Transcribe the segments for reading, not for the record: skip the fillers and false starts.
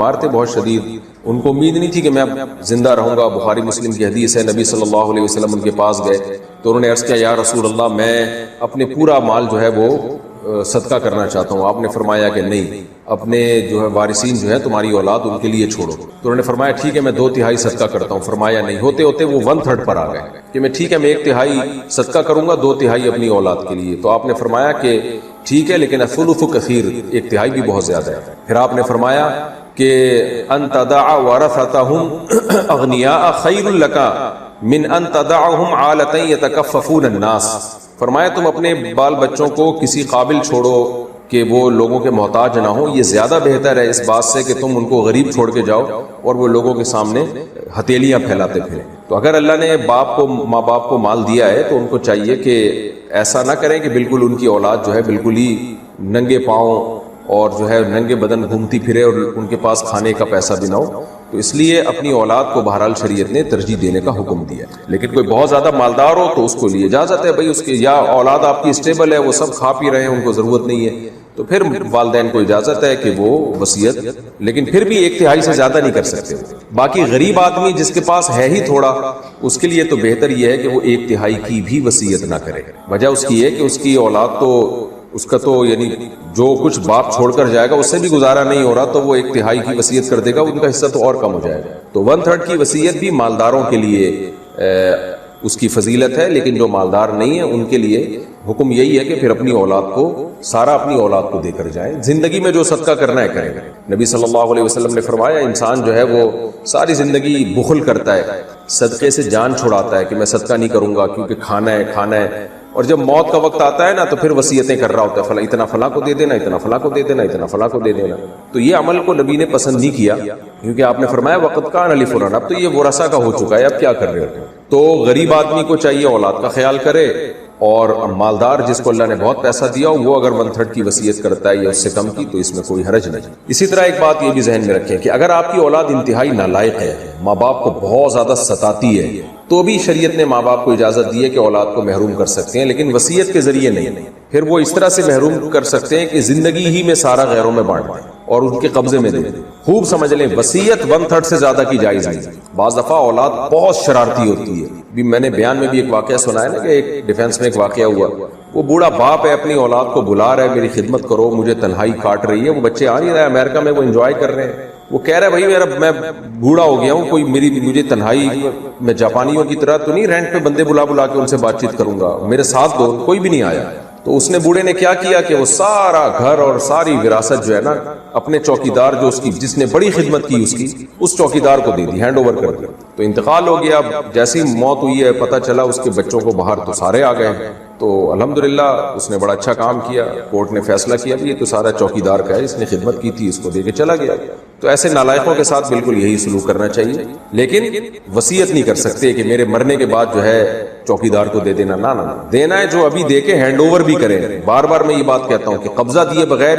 بیمار تھے بہت شدید، ان کو امید نہیں تھی کہ میں اب زندہ رہوں گا. بخاری مسلم کی حدیث ہے، نبی صلی اللہ علیہ وسلم ان کے پاس گئے تو انہوں نے عرض کیا یا رسول اللہ میں اپنے پورا مال جو ہے وہ صدقہ کرنا چاہتا ہوں. آپ نے فرمایا کہ نہیں، اپنے جو ہے وارثین جو ہے تمہاری اولاد ان کے لیے چھوڑو. تو انہوں نے فرمایا ٹھیک ہے میں 2/3 صدقہ کرتا ہوں. فرمایا نہیں. ہوتے ہوتے وہ 1/3 پر آ گئے کہ میں ٹھیک ہے میں 1/3 صدقہ کروں گا، 2/3 اپنی اولاد کے لیے. تو آپ نے فرمایا کہ ٹھیک ہے لیکن الثلث کثیر، 1/3 بھی بہت زیادہ ہے. پھر آپ نے فرمایا کہ ان تدع ورثتهم اغنیاء خیر لک من ان تدعهم عالۃ یتکففون الناس. فرمایا تم اپنے بال بچوں کو کسی قابل چھوڑو کہ وہ لوگوں کے محتاج نہ ہوں، یہ زیادہ بہتر ہے اس بات سے کہ تم ان کو غریب چھوڑ کے جاؤ اور وہ لوگوں کے سامنے ہتھیلیاں پھیلاتے پھریں. تو اگر اللہ نے ماں باپ کو مال دیا ہے تو ان کو چاہیے کہ ایسا نہ کریں کہ بالکل ان کی اولاد جو ہے بالکل ہی ننگے پاؤں اور جو ہے ننگے بدن گھومتی پھرے اور ان کے پاس کھانے کا پیسہ بھی نہ ہو. تو اس لیے اپنی اولاد کو بہرحال شریعت نے ترجیح دینے کا حکم دیا. لیکن کوئی بہت زیادہ مالدار ہو تو اس کو لیے اجازت ہے بھائی، اس کی یا اولاد آپ کی اسٹیبل ہے، وہ سب کھا پی رہے ہیں، ان کو ضرورت نہیں ہے، تو پھر والدین کو اجازت ہے کہ وہ وصیت، لیکن پھر بھی 1/3 سے زیادہ نہیں کر سکتے. باقی غریب آدمی جس کے پاس ہے ہی تھوڑا، اس کے لیے تو بہتر یہ ہے کہ وہ 1/3 کی بھی وصیت نہ کرے. وجہ اس کی ہے کہ اس کی اولاد تو اس کا تو یعنی جو کچھ باپ چھوڑ کر جائے گا اس سے بھی گزارا نہیں ہو رہا، تو وہ 1/3 کی وصیت کر دے گا، ان کا حصہ تو اور کم ہو جائے گا. تو 1/3 کی وصیت بھی مالداروں کے لیے اس کی فضیلت ہے، لیکن جو مالدار نہیں ہے ان کے لیے حکم یہی ہے کہ پھر اپنی اولاد کو سارا اپنی اولاد کو دے کر جائیں. زندگی میں جو صدقہ کرنا ہے کریں. نبی صلی اللہ علیہ وسلم نے فرمایا انسان جو ہے وہ ساری زندگی بخل کرتا ہے، صدقے سے جان چھڑاتا ہے کہ میں صدقہ نہیں کروں گا کیونکہ کھانا ہے، اور جب موت کا وقت آتا ہے نا تو پھر وصیتیں کر رہا ہوتا ہے، اتنا فلاں کو دے دینا، اتنا فلاں کو دے دینا، اتنا فلاں کو دے دینا. تو یہ عمل کو نبی نے پسند نہیں کیا، کیونکہ آپ نے فرمایا وقت کان لفلان، اب تو یہ ورثہ کا ہو چکا ہے، اب کیا کر رہے ہو. تو غریب آدمی کو چاہیے اولاد کا خیال کرے، اور مالدار جس کو اللہ نے بہت پیسہ دیا ہو وہ اگر 1/3 کی وصیت کرتا ہے یا اس سے کم کی تو اس میں کوئی حرج نہیں. اسی طرح ایک بات یہ بھی ذہن میں رکھیں کہ اگر آپ کی اولاد انتہائی نالائق ہے، ماں باپ کو بہت زیادہ ستاتی ہے، تو بھی شریعت نے ماں باپ کو اجازت دی ہے کہ اولاد کو محروم کر سکتے ہیں، لیکن وصیت کے ذریعے نہیں. پھر وہ اس طرح سے محروم کر سکتے ہیں کہ زندگی ہی میں سارا غیروں میں بانٹ دیں اور ان کے قبضے میں دے دیں. خوب سمجھ لیں وصیت 1/3 سے زیادہ کی جائز نہیں. بعض دفعہ اولاد بہت شرارتی ہوتی ہے. بھی میں نے بیان میں بھی ایک واقعہ سنا ہے نا کہ ایک ڈیفینس میں ایک واقعہ ہوا، وہ بوڑھا باپ ہے اپنی اولاد کو بلا رہا ہے میری خدمت کرو، مجھے تنہائی کاٹ رہی ہے. وہ بچے آ نہیں رہے امریکہ میں، وہ انجوائے کر رہے ہیں. وہ کہہ رہا ہے بھائی میں بوڑھا ہو گیا ہوں، کوئی مجھے تنہائی، میں جاپانیوں کی طرح تو نہیں رینٹ پہ بندے بلا کے ان سے بات چیت کروں گا، میرے ساتھ دو. کوئی بھی نہیں آیا. تو اس نے بوڑھے نے کیا کیا کہ وہ سارا گھر اور ساری وراثت جو ہے نا اپنے چوکیدار جو جس نے بڑی خدمت کی اس چوکیدار کو دے دی، ہینڈ اوور کر دیا. تو انتقال ہو گیا. جیسی موت ہوئی ہے پتہ چلا اس کے بچوں کو باہر تو سارے آ گئے. تو الحمدللہ اس نے بڑا اچھا کام کیا. کورٹ نے فیصلہ کیا کہ یہ تو سارا چوکیدار کا ہے، اس نے خدمت کی تھی، اس کو دے کے چلا گیا. تو ایسے نالائقوں کے ساتھ بالکل یہی سلوک کرنا چاہیے، لیکن وصیت نہیں کر سکتے کہ میرے مرنے کے بعد جو ہے چوکیدار کو دے دینا. نہ دینا ہے جو ابھی دے کے ہینڈ اوور بھی کریں. بار بار میں یہ بات کہتا ہوں کہ قبضہ دیے بغیر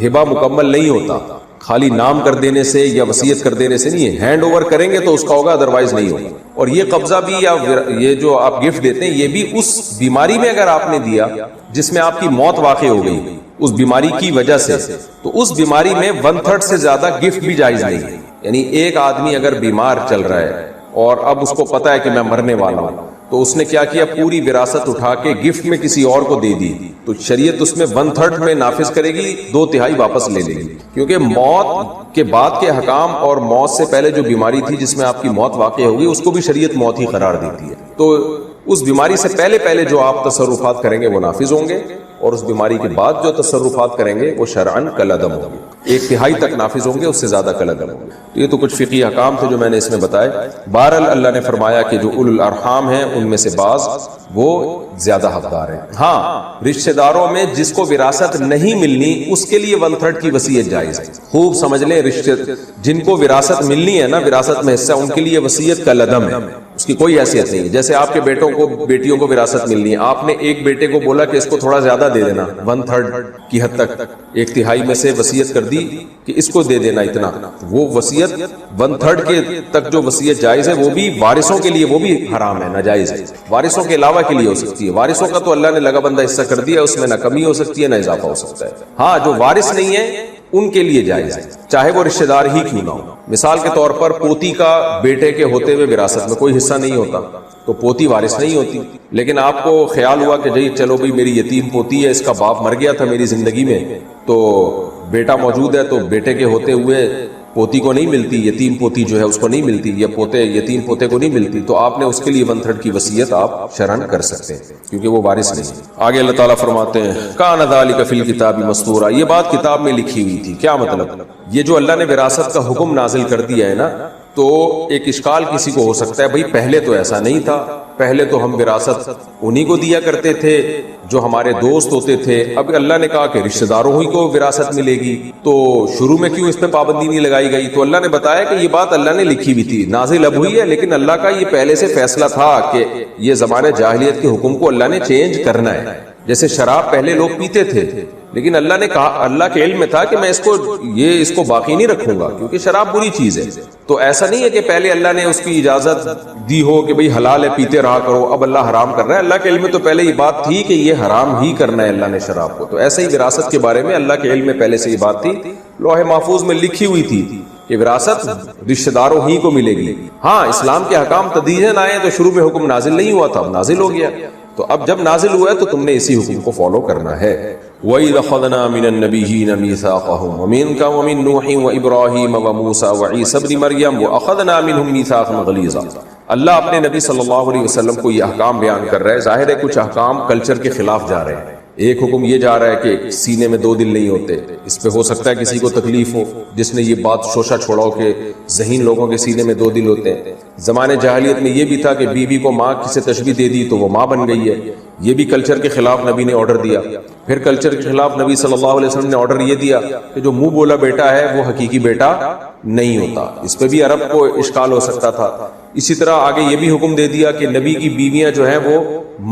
ہبہ مکمل نہیں ہوتا. خالی نام کر دینے سے یا وصیت کر دینے سے نہیں ہے، ہینڈ اوور کریں گے تو اس کا ہوگا، ادروائز نہیں ہوگا. اور یہ قبضہ بھی یا یہ جو آپ گفٹ دیتے ہیں یہ بھی اس بیماری میں اگر آپ نے دیا جس میں آپ کی موت واقع ہو گئی اس بیماری کی وجہ سے، تو اس بیماری میں 1/3 سے زیادہ گفٹ بھی جائز نہیں ہے. یعنی ایک آدمی اگر بیمار چل رہا ہے اور اب اس کو پتا ہے کہ میں مرنے والا ہوں، تو اس نے کیا کیا، پوری وراثت اٹھا کے گفٹ میں کسی اور کو دے دی، تو شریعت اس میں 1/3 میں نافذ کرے گی، 2/3 واپس لے لے گی. کیونکہ موت کے بعد کے حکام اور موت سے پہلے جو بیماری تھی جس میں آپ کی موت واقع ہوگی اس کو بھی شریعت موت ہی قرار دیتی ہے. تو اس بیماری سے پہلے جو آپ تصرفات کریں گے وہ نافذ ہوں گے، اور اس بیماری کے بعد جو تصرفات کریں گے وہ شرعاً کالعدم ہوں گے. 1/3 تک نافذ ہوں گے، اس سے زیادہ کالعدم ہوں گے. تو یہ تو کچھ فقہی احکام تھے جو میں نے اس میں بتائے. بہرحال اللہ نے فرمایا کہ جو اولو الارحام ہیں ان میں سے بعض وہ زیادہ حقدار ہیں. ہاں رشتہ داروں میں جس کو وراثت نہیں ملنی اس کے لیے 1/3 کی وصیت جائز ہے. خوب سمجھ لیں جن کو وراثت ملنی ہے نا، وراثت میں حصہ، ان کے لیے وصیت کالعدم ہے، اس کی کوئی حیثیت نہیں ہے. جیسے آپ کے بیٹیوں کو وراثت ملنی ہے، آپ نے ایک بیٹے کو بولا کہ اس کو تھوڑا زیادہ دے دینا، 1/3 کی حد تک، 1/3 میں سے وصیت کر دی کہ اس کو دے دینا اتنا. وہ وصیت 1/3 کے تک جو وصیت جائز ہے وہ بھی وارثوں کے لیے وہ بھی حرام ہے، ناجائز ہے. وارثوں کے علاوہ کے لیے ہو سکتی ہے. وارثوں کا تو اللہ نے لگا بندہ حصہ کر دیا، اس میں نہ کمی ہو سکتی ہے نہ اضافہ ہو سکتا ہے. ہاں جو وارث نہیں ہے ان کے لیے جائز ہے، چاہے وہ رشتہ دار ہی کیوں نہ ہو۔ مثال کے طور پر پوتی کا بیٹے کے ہوتے ہوئے وراثت میں کوئی حصہ نہیں ہوتا تو پوتی وارث نہیں ہوتی، لیکن آپ کو خیال ہوا کہ جی چلو بھئی میری یتیم پوتی ہے، اس کا باپ مر گیا تھا میری زندگی میں، تو بیٹا موجود ہے، تو بیٹے کے ہوتے ہوئے پوتی کو نہیں ملتی، یتیم پوتی جو ہے اس کو نہیں ملتی، یا پوتے یتیم پوتے کو نہیں ملتی، تو آپ نے اس کے لیے 1/3 کی وصیت آپ شرعاً کر سکتے ہیں کیونکہ وہ وارث نہیں۔ آگے اللہ تعالیٰ فرماتے ہیں کان ذالک فی الکتاب مسطورا، یہ بات کتاب میں لکھی ہوئی تھی۔ کیا مطلب؟ یہ جو اللہ نے وراثت کا حکم نازل کر دیا ہے نا، تو ایک اشکال کسی کو ہو سکتا ہے بھئی پہلے تو ایسا نہیں تھا، پہلے تو ہم وراثت انہی کو دیا کرتے تھے جو ہمارے دوست ہوتے تھے، اب اللہ نے کہا کہ رشتہ داروں ہی کو وراثت ملے گی، تو شروع میں کیوں اس پہ پابندی نہیں لگائی گئی؟ تو اللہ نے بتایا کہ یہ بات اللہ نے لکھی ہوئی تھی، نازل اب ہوئی ہے، لیکن اللہ کا یہ پہلے سے فیصلہ تھا کہ یہ زمانے جاہلیت کے حکم کو اللہ نے چینج کرنا ہے۔ جیسے شراب پہلے لوگ پیتے تھے، لیکن اللہ نے کہا، اللہ کے علم میں تھا کہ میں اس کو باقی نہیں رکھوں گا کیونکہ شراب بری چیز ہے۔ تو ایسا نہیں ہے کہ پہلے اللہ نے اس کی اجازت دی ہو کہ بھئی حلال ہے پیتے رہا کرو، اب اللہ حرام کر رہا ہے۔ اللہ کے علم میں تو پہلے یہ بات تھی کہ یہ حرام ہی کرنا ہے اللہ نے شراب کو۔ تو ایسے ہی وراثت کے بارے میں اللہ کے علم میں پہلے سے یہ بات تھی، لوح محفوظ میں لکھی ہوئی تھی کہ وراثت رشتہ داروں ہی کو ملے گی۔ ہاں اسلام کے احکام تدریجاً آئے تو شروع میں حکم نازل نہیں ہوا تھا، اب نازل ہو گیا، تو اب جب نازل ہوا ہے تو تم نے اسی حکم کو فالو کرنا ہے۔ وَإِذْ أَخَذْنَا مِنَ النَّبِيِّينَ مِيثَاقَهُمْ وَمِنْكَ وَمِن نُوحٍ وَإِبْرَاهِيمَ وَمُوسَى وَعِيسَى ابْنِ مَرْيَمَ وَأَخَذْنَا مِنْهُم مِيثَاقًا غَلِيظًا۔ اللہ اپنے نبی صلی اللہ علیہ وسلم کو یہ احکام بیان کر رہے ہیں، ظاہر ہے کچھ احکام کلچر کے خلاف جا رہے ہیں۔ ایک حکم یہ جا رہا ہے کہ سینے میں 2 دل نہیں ہوتے، اس پہ ہو سکتا ہے کسی کو تکلیف ہو جس نے یہ بات شوشہ چھوڑا ہو کہ ذہین لوگوں کے سینے میں 2 دل ہوتے ہیں۔ زمانے جاہلیت میں یہ بھی تھا کہ بیوی کو ماں سے تشبیہ دے دی تو وہ ماں بن گئی ہے، یہ بھی کلچر کے خلاف نبی نے آرڈر دیا۔ پھر کلچر کے خلاف نبی صلی اللہ علیہ وسلم نے آرڈر یہ دیا کہ جو منہ بولا بیٹا ہے وہ حقیقی بیٹا نہیں ہوتا، اس پہ بھی عرب کو اشکال ہو سکتا تھا۔ اسی طرح آگے یہ بھی حکم دے دیا کہ نبی کی بیویاں جو ہیں وہ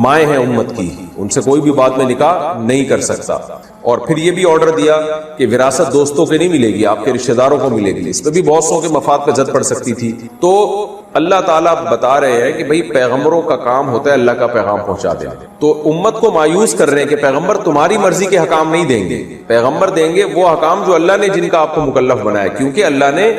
مائیں ہیں امت کی، ان سے کوئی بھی بعد میں نکاح نہیں کر سکتا۔ اور پھر یہ بھی آرڈر دیا کہ وراثت دوستوں کے نہیں ملے گی، آپ کے رشتہ داروں کو ملے گی۔ اس پہ بھی بہت سو کے مفاد پہ زد پڑ سکتی تھی۔ تو اللہ تعالیٰ بتا رہے ہیں کہ بھئی پیغمبروں کا کام ہوتا ہے اللہ کا پیغام پہنچا دینا، تو امت کو مایوس کر رہے ہیں کہ پیغمبر تمہاری مرضی کے حکام نہیں دیں گے، پیغمبر دیں گے وہ حکام جو اللہ نے جن کا آپ کو مکلف بنایا، کیونکہ اللہ نے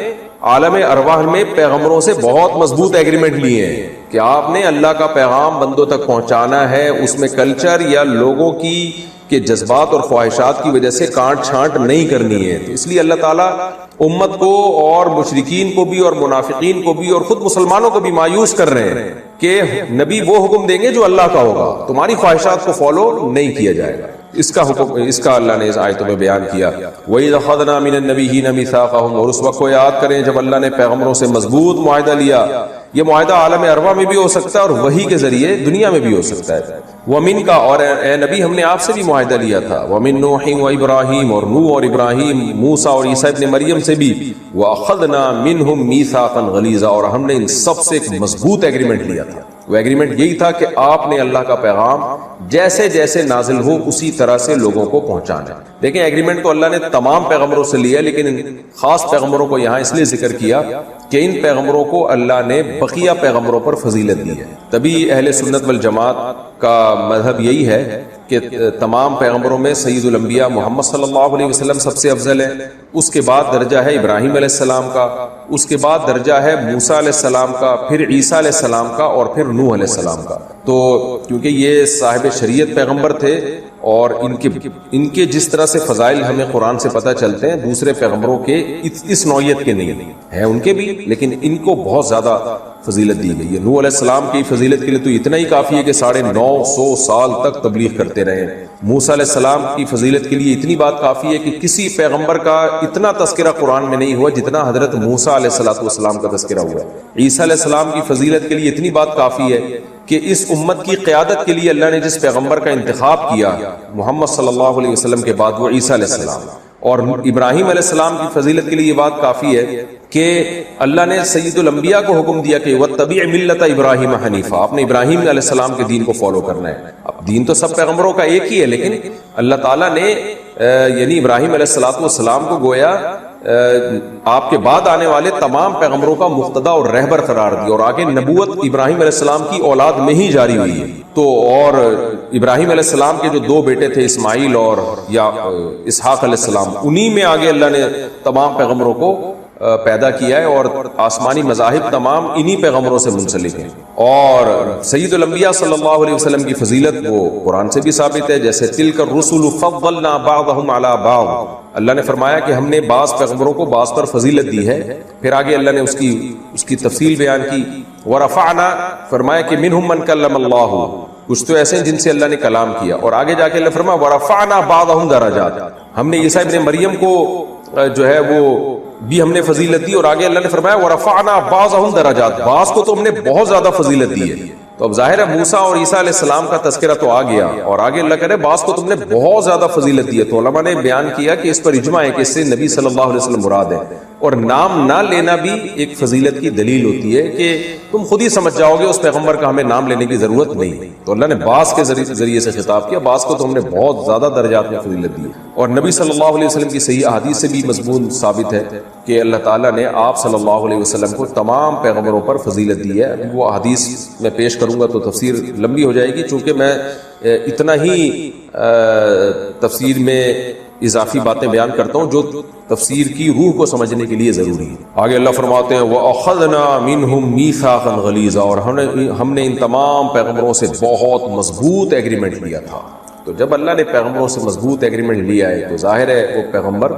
عالم ارواح میں پیغمبروں سے بہت مضبوط ایگریمنٹ لیے ہیں کہ آپ نے اللہ کا پیغام بندوں تک پہنچانا ہے، اس میں کلچر یا لوگوں کی کہ جذبات اور خواہشات کی وجہ سے کانٹ چھانٹ نہیں کرنی ہے۔ تو اس لیے اللہ تعالیٰ امت کو اور مشرکین کو بھی اور منافقین کو بھی اور خود مسلمانوں کو بھی مایوس کر رہے ہیں کہ نبی وہ حکم دیں گے جو اللہ کا ہوگا، تمہاری خواہشات کو فالو نہیں کیا جائے گا۔ اس کا حکم، اس کا اللہ نے اس آیتوں میں بیان کیا۔ وَإِذْ أَخَذْنَا مِنَ النَّبِيِّينَ مِيثَاقَهُمْ، اور اس وقت کو یاد کریں جب اللہ نے پیغمبروں سے مضبوط معاہدہ لیا۔ یہ معاہدہ عالم ارواح میں بھی ہو سکتا ہے اور وحی کے ذریعے دنیا میں بھی ہو سکتا ہے۔ وَمِن کا، اور اے نبی ہم نے آپ سے بھی معاہدہ لیا تھا۔ وَمِن نُوحٍ وَإِبْرَاهِيمَ، اور نوح اور ابراہیم، موسیٰ اور عیسیٰ ابن مریم سے بھی۔ وَأَخَذْنَا مِنْهُم مِيثَاقًا غَلِيظًا، اور ہم نے ان سب سے ایک مضبوط ایگریمنٹ لیا تھا۔ وہ ایگریمنٹ یہی تھا کہ آپ نے اللہ کا پیغام جیسے جیسے نازل ہو اسی طرح سے لوگوں کو پہنچانا۔ دیکھیں ایگریمنٹ تو اللہ نے تمام پیغمبروں سے لیا، لیکن ان خاص پیغمبروں کو یہاں اس لیے ذکر کیا کہ ان پیغمبروں کو اللہ نے بقیہ پیغمبروں پر فضیلت دی ہے۔ تبھی اہل سنت والجماعت کا مذہب یہی ہے کہ تمام پیغمبروں میں سید الانبیاء محمد صلی اللہ علیہ وسلم سب سے افضل ہے، اس کے بعد درجہ ہے ابراہیم علیہ السلام کا، اس کے بعد درجہ ہے موسیٰ علیہ السلام کا، پھر عیسیٰ علیہ السلام کا، اور پھر نوح علیہ السلام کا۔ تو کیونکہ یہ صاحب شریعت پیغمبر تھے اور ان کے جس طرح سے فضائل ہمیں قرآن سے پتہ چلتے ہیں دوسرے پیغمبروں کے اس نوعیت کے نہیں ہیں، ان کے بھی، لیکن ان کو بہت زیادہ فضیلت دی گئی ہے۔ نوح علیہ السلام کی فضیلت کے لیے تو اتنا ہی کافی ہے کہ 950 سال تک تبلیغ کرتے رہے۔ موسیٰ علیہ السلام کی فضیلت کے لیے اتنی بات کافی ہے کہ کسی پیغمبر کا اتنا تذکرہ قرآن میں نہیں ہوا جتنا حضرت موسیٰ علیہ السلام کا تذکرہ ہوا ہے۔ عیسیٰ علیہ السلام کی فضیلت کے لیے اتنی بات کافی ہے کہ اس امت کی قیادت کے لیے اللہ نے جس پیغمبر کا انتخاب کیا محمد صلی اللہ علیہ وسلم کے بعد، وہ عیسیٰ علیہ السلام، اور ابراہیم علیہ السلام کی فضیلت کے لیے یہ بات کافی ہے کہ اللہ نے سید الانبیاء کو حکم دیا کہ وَاتَّبِعْ مِلَّةَ ابراہیم حنیفا، آپ نے ابراہیم علیہ السلام کے دین کو فالو کرنا ہے۔ اب دین تو سب پیغمبروں کا ایک ہی ہے، لیکن اللہ تعالیٰ نے یعنی ابراہیم علیہ السلام کو گویا آپ کے بعد آنے والے تمام پیغمبروں کا مقتدا اور رہبر قرار دیا، اور آگے نبوت ابراہیم علیہ السلام کی اولاد میں ہی جاری ہوئی ہے۔ تو اور ابراہیم علیہ السلام کے جو دو بیٹے تھے اسماعیل اور یا اسحاق علیہ السلام، انہی میں آگے اللہ نے تمام پیغمبروں کو پیدا کیا ہے، اور آسمانی مذاہب تمام انہی پیغمبروں سے منسلک ہیں۔ اور سید الانبیاء صلی اللہ علیہ وسلم کی فضیلت وہ قرآن سے بھی ثابت ہے، جیسے تلک الرسل فضلنا بعضهم علی بعض، اللہ نے فرمایا کہ ہم نے بعض پیغمبروں کو بعض پر فضیلت دی ہے۔ پھر آگے اللہ نے اس کی تفصیل بیان کی، ورفعنا، فرمایا کہ منہم من کلم اللہ، کچھ تو ایسے ہیں جن سے اللہ نے کلام کیا، اور آگے جا کے اللہ فرمایا ورفعنا بعضهم درجات، ہم نے عیسیٰ ابن مریم کو جو ہے وہ بھی ہم نے فضیلت دی، اور آگے اللہ نے فرمایا ورفعنا بعضهم درجات، بعض کو تو ہم نے بہت زیادہ فضیلت دی ہے۔ تو اب ظاہر ہے موسیٰ اور عیسیٰ علیہ السلام کا تذکرہ تو آ گیا، اور آگے اللہ کہہ رہے بعض کو تم نے بہت زیادہ فضیلت دی ہے۔ تو علماء نے بیان کیا کہ اس پر اجماع ہے کہ اس سے نبی صلی اللہ علیہ وسلم مراد ہے، اور نام نہ لینا بھی ایک فضیلت کی دلیل ہوتی ہے کہ تم خود ہی سمجھ جاؤ گے اس پیغمبر کا ہمیں نام لینے کی ضرورت نہیں۔ تو اللہ نے بعض کے ذریعے سے خطاب کیا، بعض کو تو ہم نے بہت زیادہ درجات میں فضیلت دی۔ اور نبی صلی اللہ علیہ وسلم کی صحیح احادیث سے بھی مضمون ثابت ہے کہ اللہ تعالیٰ نے آپ صلی اللہ علیہ وسلم کو تمام پیغمبروں پر فضیلت دی ہے۔ ابھی وہ احادیث میں پیش کروں گا تو تفسیر لمبی ہو جائے گی، چونکہ میں اتنا ہی تفسیر میں اضافی باتیں بیان کرتا ہوں جو تفسیر کی روح کو سمجھنے کے لیے ضروری ہے۔ آگے اللہ فرماتے ہیں وَأَخَذْنَا مِنْهُمْ مِيثَاقًا غَلِيظًا، اور ہم نے ان تمام پیغمبروں سے بہت مضبوط ایگریمنٹ لیا تھا۔ تو جب اللہ نے پیغمبروں سے مضبوط ایگریمنٹ لیا ہے تو ظاہر ہے وہ پیغمبر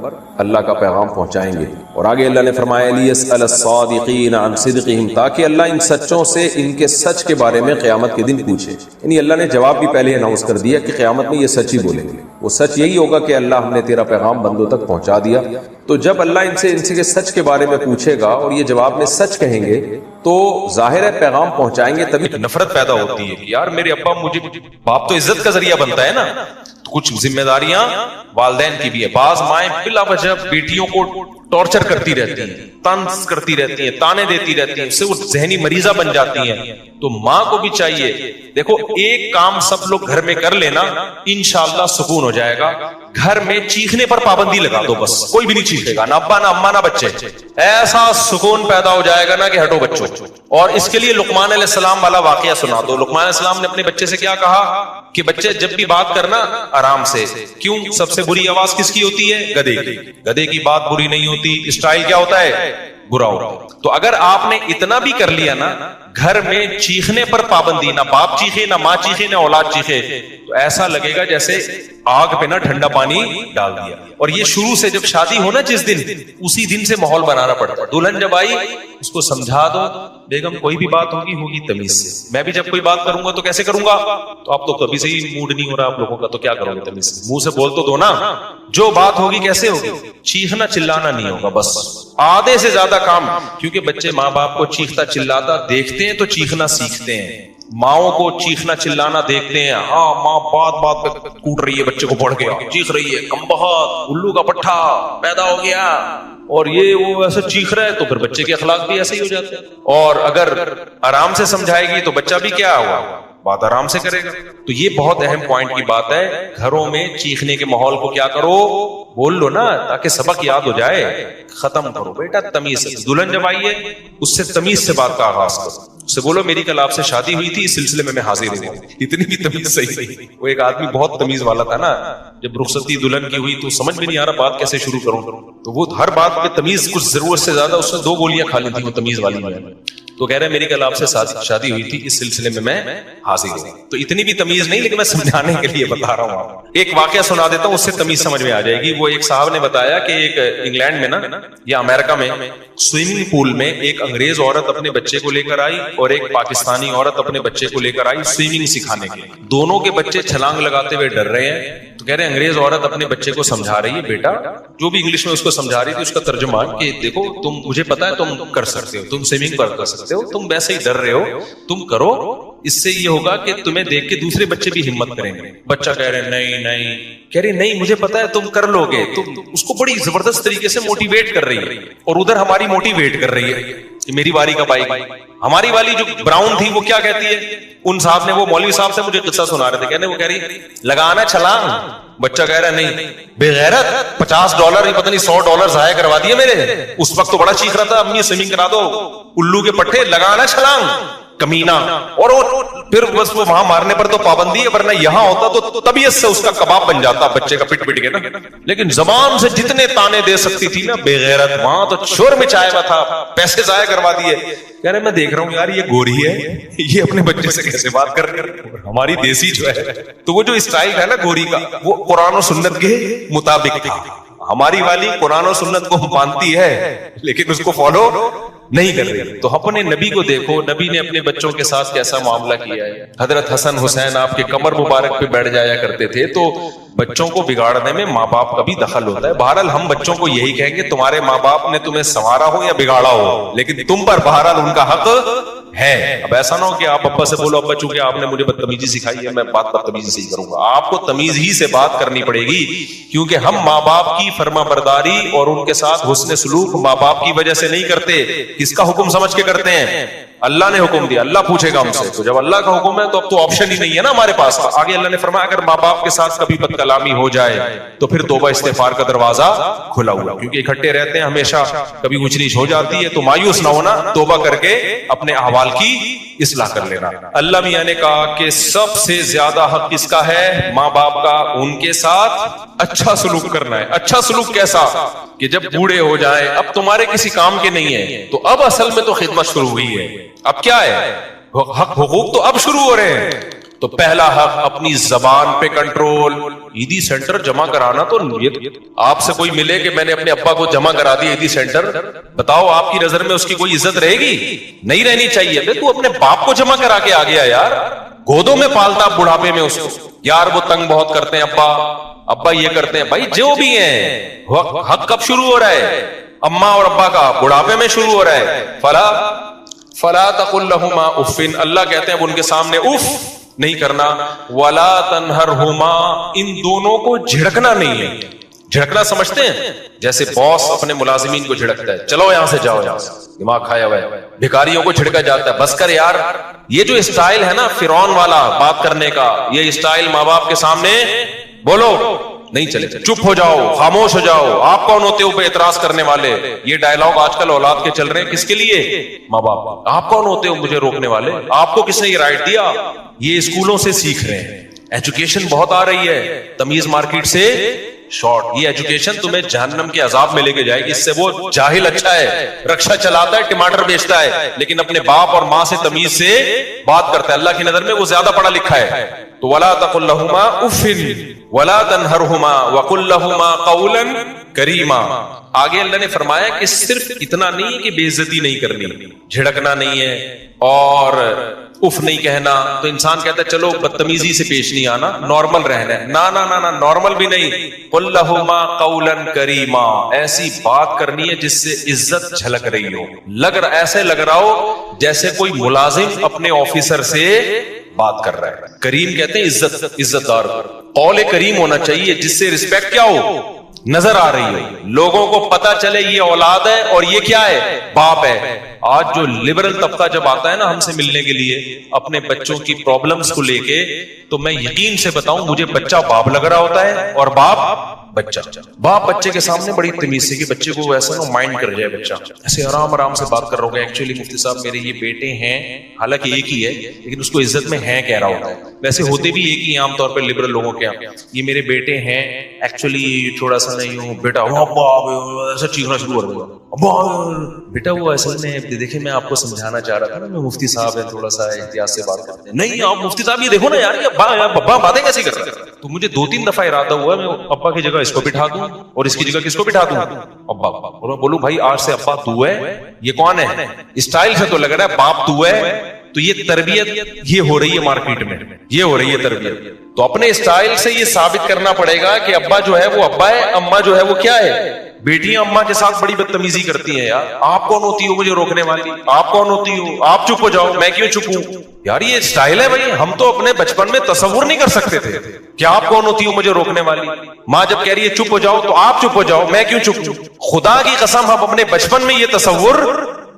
اللہ کا پیغام پہنچائیں گے۔ اور آگے اللہ نے فرمایا لِيَسْأَلَ الصَّادِقِينَ عَنْ صِدْقِهِمْ، تاکہ اللہ ان سچوں سے ان کے سچ کے بارے میں قیامت کے دن پوچھے۔ یعنی اللہ نے جواب بھی پہلے اناؤنس کر دیا کہ قیامت میں یہ سچ ہی بولیں گے، وہ سچ یہی ہوگا کہ اللہ ہم نے تیرا پیغام بندوں تک پہنچا دیا۔ تو جب اللہ ان سے سچ کے بارے میں پوچھے گا اور یہ جواب میں سچ کہیں گے تو ظاہر ہے پیغام پہنچائیں گے، تبھی نفرت پیدا ہوتی ہے کہ یار میرے ابا، مجھے باپ تو عزت کا ذریعہ بنتا ہے نا۔ کچھ ذمہ داریاں والدین کی بھی ہے، بعض مائیں بلا وجہ بیٹیوں کو ٹارچر کرتی رہتی ہیں، طنز کرتی رہتی ہیں، تانے دیتی رہتی ہیں، اس سے وہ ذہنی مریضہ بن جاتی ہیں۔ تو ماں کو بھی چاہیے، دیکھو ایک کام سب لوگ گھر میں کر لینا انشاءاللہ سکون ہو جائے گا۔ گھر میں چیخنے پر پابندی لگا دو، بس کوئی بھی نہیں چیخے گا، نہ ابا نہ اما نہ بچے، ایسا سکون پیدا ہو جائے گا نا کہ ہٹو بچوں۔ اور اس کے لیے لقمان علیہ السلام والا واقعہ سنا دو۔ لقمان علیہ السلام نے اپنے بچے سے کیا کہا کہ بچے جب بھی بات کرنا آرام سے، کیوں؟ سب سے بری آواز کس کی ہوتی ہے؟ گدھے کی۔ گدھے کی بات بری نہیں ہوتی، اسٹائل کیا ہوتا ہے؟ برا ہوتا ہے۔ تو اگر آپ نے اتنا بھی کر لیا نا، گھر میں چیخنے پر پابندی، نہ باپ چیخے نہ ماں چیخے نہ اولاد چیخے، تو ایسا لگے گا جیسے آگ پہ نہ ٹھنڈا پانی ڈال دیا۔ اور یہ شروع سے جب شادی ہو نا جس دن، اسی دن سے ماحول بنانا پڑتا ہے۔ دلہن جب آئی اس کو سمجھا دو، بیگم کوئی بھی بات ہوگی تمیز سے۔ میں بھی جب کوئی بات کروں گا تو کیسے کروں گا؟ تو آپ تو کبھی سے ہی موڈ نہیں ہو رہا آپ لوگوں کا، تو کیا کرو گے تمیز سے؟ منہ سے بول تو دو نا، جو بات ہوگی کیسے ہوگی؟ چیخنا چلانا نہیں ہوگا، بس آدھے سے زیادہ کام، کیونکہ بچے ماں باپ کو چیختا چلاتا دیکھتے ہیں تو چیخنا سیکھتے ہیں۔ ماؤں کو چیخنا چلانا دیکھتے ہیں، ہاں ماں بات پہ کوٹ رہی ہے، بچے کو پڑھ گیا، چیخ رہی ہے، کم بہت الو کا پٹھا پیدا ہو گیا، اور یہ وہ ایسا چیخ رہا ہے، تو پھر بچے کے اخلاق بھی ایسے ہی ہو جاتے ہیں۔ اور اگر آرام سے سمجھائے گی تو بچہ بھی کیا ہوا، بات آرام سے کرے گا۔ تو یہ بہت اہم پوائنٹ کی بات ہے، گھروں میں چیخنے کے ماحول کو کیا کرو، بول لو نا، تاکہ سبق یاد ہو جائے، ختم کرو بیٹا تمیز سے۔ دلہن جب آئی ہے اس سے تمیز سے بات کا آغاز کرو، اس سے بولو میری کل آپ سے شادی ہوئی تھی، اس سلسلے میں حاضر ہوں۔ اتنی بھی تمیز صحیح نہیں۔ وہ ایک آدمی بہت تمیز والا تھا نا، جب رخصتی دلہن کی ہوئی تو سمجھ بھی نہیں آ رہا بات کیسے شروع کروں، تو وہ ہر بات پہ تمیز، کچھ ضرورت سے زیادہ اس نے 2 گولیاں کھا لی تھی وہ تمیز والی میں، تو کہہ رہے میری کل آپ سے شادی ہوئی تھی، اس سلسلے میں حاضر ہوں۔ تو اتنی بھی تمیز نہیں، لیکن میں سمجھانے کے لیے بتا رہا ہوں۔ ایک واقعہ سنا دیتا ہوں، اس سے تمیز سمجھ میں آ جائے گی۔ وہ ایک صاحب نے بتایا کہ ایک انگلینڈ میں نا یا امریکہ میں سوئمنگ پول میں ایک انگریز عورت اپنے بچے کو لے کر آئی اور ایک پاکستانی عورت اپنے بچے کو لے کر آئی سوئمنگ سکھانے کے لیے۔ دونوں کے بچے چھلانگ لگاتے ہوئے ڈر رہے ہیں، تو کہہ رہے انگریز عورت اپنے بچے کو سمجھا رہی ہے، بیٹا، جو بھی انگلش میں اس کو سمجھا رہی تھی اس کا ترجمہ کہ دیکھو تم، مجھے پتا ہے تم کر سکتے ہو، تم سوئمنگ کر سکتے ہو، تم ویسے ہی ڈر رہے ہو، تم کرو، اس سے یہ ہوگا کہ تمہیں دیکھ کے دوسرے بچے بھی ہمت کریں گے۔ بچہ کہہ رہے نہیں، کہہ رہے نہیں مجھے پتا ہے تم کر لو گے۔ تم اس کو بڑی زبردست طریقے سے موٹیویٹ کر رہی ہے، اور ادھر ہماری موٹیویٹ کر رہی ہے کہ میری باری کب آئے گی۔ ہماری والی جو براؤن تھی وہ کیا کہتی ہے، ان صاحب نے, وہ مولوی صاحب سے مجھے قصہ سنا رہے تھے, وہ کہہ رہی لگانا چھلانگ, بچہ کہہ رہا نہیں, بے غیرت $50 پتہ نہیں $100 ضائع کروا دیے میرے. اس وقت تو بڑا چیخ رہا تھا امی سوئمنگ کرا دو, الو کے پٹھے, لگانا چھلانگ, کمینہ. اور پھر بس وہ وہاں مارنے پر تو پابندی ہے, ورنہ یہاں ہوتا تو طبیعت سے اس کا کباب بن جاتا بچے کا پٹ پٹ کے نا. لیکن زبان سے جتنے تانے دے سکتی تھی نا بے غیرت, وہاں تو شور مچایا ہوا تھا, پیسے ضائع کروا دیے. کہہ رہے میں دیکھ رہا ہوں یار یہ گوری ہے, یہ اپنے بچے سے کیسے بات کر رہی ہے, ہماری دیسی جو ہے. تو وہ جو اسٹائل ہے نا گوری کا, وہ قرآن و سنت کے مطابق تھا. ہماری والی قرآن و سنت کو مانتی ہے لیکن اس کو فالو نہیں کر رہی. تو اپنے نبی کو دیکھو, نبی نے اپنے بچوں کے ساتھ کیسا معاملہ کیا ہے. حضرت حسن حسین آپ کے کمر مبارک پہ بیٹھ جایا کرتے تھے. تو بچوں کو بگاڑنے میں ماں باپ کا بھی دخل ہوتا ہے. بہرحال ہم بچوں کو یہی کہیں گے تمہارے ماں باپ نے تمہیں سنوارا ہو یا بگاڑا ہو, لیکن تم پر بہرحال ان کا حق ہے. اب ایسا نہ ہو کہ آپ ابا سے بولو ابا چونکہ آپ نے مجھے بدتمیزی سکھائی ہے میں بات بدتمیزی سے ہی کروں گا. آپ کو تمیز ہی سے بات کرنی پڑے گی, کیونکہ ہم ماں باپ کی فرما برداری اور ان کے ساتھ حسن سلوک ماں باپ کی وجہ سے نہیں کرتے. کس کا حکم سمجھ کے کرتے ہیں؟ اللہ نے حکم دیا, اللہ پوچھے گا ہم سے. تو جب اللہ کا حکم ہے تو اب تو آپشن ہی نہیں ہے نا ہمارے پاس. آگے اللہ نے فرمایا اگر ماں باپ کے ساتھ کبھی بد کلامی ہو جائے تو پھر توبہ استغفار کا دروازہ کھلا ہوا, کیونکہ اکٹھے رہتے ہیں ہمیشہ, کبھی اونچ نیچ ہو جاتی ہے تو مایوس نہ ہونا, توبہ کر کے اپنے احوال کی اصلاح کر لینا. اللہ میاں نے کہا کہ سب سے زیادہ حق کس کا ہے؟ ماں باپ کا. ان کے ساتھ اچھا سلوک کرنا ہے. اچھا سلوک کیسا؟ کہ جب بوڑھے ہو جائیں, اب تمہارے کسی کام کے نہیں ہے, تو اب اصل میں تو خدمت شروع ہوئی ہے. اب کیا ہے؟ حق حقوق تو اب شروع ہو رہے ہیں. تو پہلا حق اپنی زبان پہ کنٹرول. عیدی سینٹر جمع کرانا, تو آپ سے کوئی ملے کہ میں نے اپنے ابا کو جمع کرا دیا عیدی سینٹر, بتاؤ آپ کی نظر میں اس کی کوئی عزت رہے گی؟ نہیں رہنی چاہیے. تو اپنے باپ کو جمع کرا کے آ گیا یار, گودوں میں پالتا بڑھاپے میں اس کو. یار وہ تنگ بہت کرتے ہیں ابا یہ کرتے ہیں. بھائی جو بھی ہیں, حق کب شروع ہو رہا ہے؟ اماں اور ابا کا بڑھاپے میں شروع ہو رہا ہے. فلا تقل لهما اف, اللہ کہتے ہیں اب ان کے سامنے اف نہیں کرنا. ولا تنہرہما, ان دونوں کو جھڑکنا نہیں ہے. جھڑکنا سمجھتے ہیں جیسے باس اپنے ملازمین کو جھڑکتا ہے, چلو یہاں سے جاؤ, یہاں سے دماغ کھایا ہوا ہے. بھکاریوں کو جھڑکا جاتا ہے, بس کر یار. یہ جو اسٹائل ہے نا فرعون والا بات کرنے کا, یہ اسٹائل ماں باپ کے سامنے بولو نہیں چلے. چپ ہو جاؤ, خاموش ہو جاؤ, آپ کون ہوتے ہو پہ اعتراض کرنے والے؟ یہ ڈائلاگ آج کل اولاد کے چل رہے ہیں. کس کے لیے؟ ماں باپ. آپ کون ہوتے ہو مجھے روکنے والے؟ آپ کو کس نے یہ رائٹ دیا؟ یہ اسکولوں سے سیکھ رہے ہیں. ایجوکیشن بہت آ رہی ہے, تمیز مارکیٹ سے شارٹ. یہ ایجوکیشن تمہیں جہنم کے عذاب میں لے کے جائے گی. اس سے وہ جاہل اچھا ہے, رکشا چلاتا ہے, ٹماٹر بیچتا ہے, لیکن اپنے باپ اور ماں سے تمیز سے بات کرتا ہے. اللہ کی نظر میں وہ زیادہ پڑھا لکھا ہے. تو ولا تقل لهما اف ولا تنهرهما وقل لهما قولا کریما. آگے اللہ نے فرمایا کہ صرف اتنا نہیں کہ بے عزتی نہیں کرنی, جھڑکنا نہیں ہے اور اف نہیں کہنا. تو انسان کہتا ہے چلو بدتمیزی سے پیش نہیں آنا, نارمل رہنا ہے. نا نارمل بھی نہیں. قل لهما قولا کریما, ایسی بات کرنی ہے جس سے عزت جھلک رہی ہو, ایسے لگ رہا ہو جیسے کوئی ملازم اپنے آفیسر سے بات کر رہا ہے. کریم کہتے ہیں عزت دار. قول کریم ہونا چاہیے جس سے رسپیکٹ کیا ہو, نظر آ رہی ہے, لوگوں کو پتا چلے یہ اولاد ہے اور یہ کیا ہے, باپ ہے. آج جو لبرل طبقہ جب آتا ہے نا ہم سے ملنے کے لیے اپنے بچوں کی پرابلمز کو لے کے, تو میں یقین سے بتاؤں مجھے بچہ باپ لگ رہا ہوتا ہے اور باپ بچہ. باپ بچے کے سامنے بڑی تمیز سے, کہ بچے کو ایسا نہ مائنڈ کر جائے, بچہ ایسے آرام سے بات کر رہا ہوگا. ایکچولی مفتی صاحب میرے یہ بیٹے ہیں, حالانکہ ایک ہی ہے لیکن اس کو عزت میں ہیں کہہ رہا ہوتا ہے. ویسے ہوتے بھی ایک ہی عام طور پہ لبرل لوگوں کے, یہ میرے بیٹے ہیں, ایکچولی تھوڑا سا نہیں ہوں بیٹا, ایسا چیخنا شروع کر دوں گا. بیٹا وہ اصل میں دیکھیں میں آپ کو سمجھانا چاہ رہا تھا نا, میں مفتی صاحب ہے, تھوڑا سا احتیاط سے بات کرتے ہیں. نہیں آپ مفتی صاحب یہ دیکھو نا یار, یہ ابا باتیں کیسی کر رہے ہیں. تو مجھے 2-3 دفعہ ارادہ ہوا میں ابا کی جگہ اس کو بٹھا دوں اور اس کی جگہ کس کو بٹھا دوں, ابا. اور میں بولوں بھائی آج سے ابا تو ہے, یہ کون ہے؟ اسٹائل سے تو لگ رہا ہے باپ تو ہے. تو یہ تربیت یہ ہو رہی ہے مارکیٹ میں, یہ ہو رہی ہے تربیت. تو اپنے اسٹائل سے یہ ثابت کرنا پڑے گا کہ ابا جو ہے وہ ابا ہے, اما جو ہے وہ کیا ہے, بیٹیاں اماں کے ساتھ بڑی بدتمیزی کرتی ہیں. یار آپ کون ہوتی ہو مجھے روکنے والی, آپ کون ہوتی ہو, آپ چپ ہو جاؤ, میں کیوں چپ ہوں. یار یہ اسٹائل ہے بھائی, ہم تو اپنے بچپن میں تصور نہیں کر سکتے تھے کہ آپ کون ہوتی ہو مجھے روکنے والی. ماں جب کہہ رہی ہے چپ ہو جاؤ تو آپ چپ ہو جاؤ, میں کیوں چپ ہوں. خدا کی قسم ہم اپنے بچپن میں یہ تصور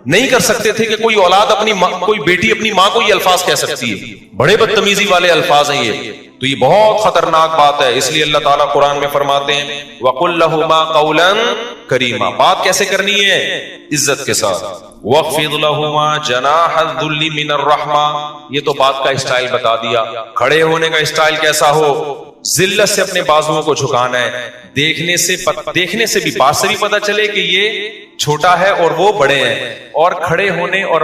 نہیں کر سکتے تھے کہ کوئی اولاد اپنی ماں، کوئی بیٹی اپنی ماں کو یہ الفاظ کہہ سکتی ہے. بڑے بدتمیزی والے الفاظ ہیں یہ. تو یہ بہت خطرناک بات ہے. اس لیے اللہ تعالیٰ قرآن میں فرماتے ہیں وَقُلْ لَهُمَا قَوْلًا كَرِيمًا. بات کیسے کرنی ہے؟ عزت کے ساتھ. وَاخْفِضْ لَهُمَا جَنَاحَ الذُّلِّ مِنَ الرَّحْمَةِ. یہ تو بات کا اسٹائل بتا دیا. کھڑے ہونے کا اسٹائل کیسا ہو؟ ذلت سے اپنے بازوؤں کو جھکانا ہے. دیکھنے سے بھی بات سے بھی پتا چلے کہ یہ چھوٹا ہے اور وہ بڑے ہیں, اور کھڑے ہونے اور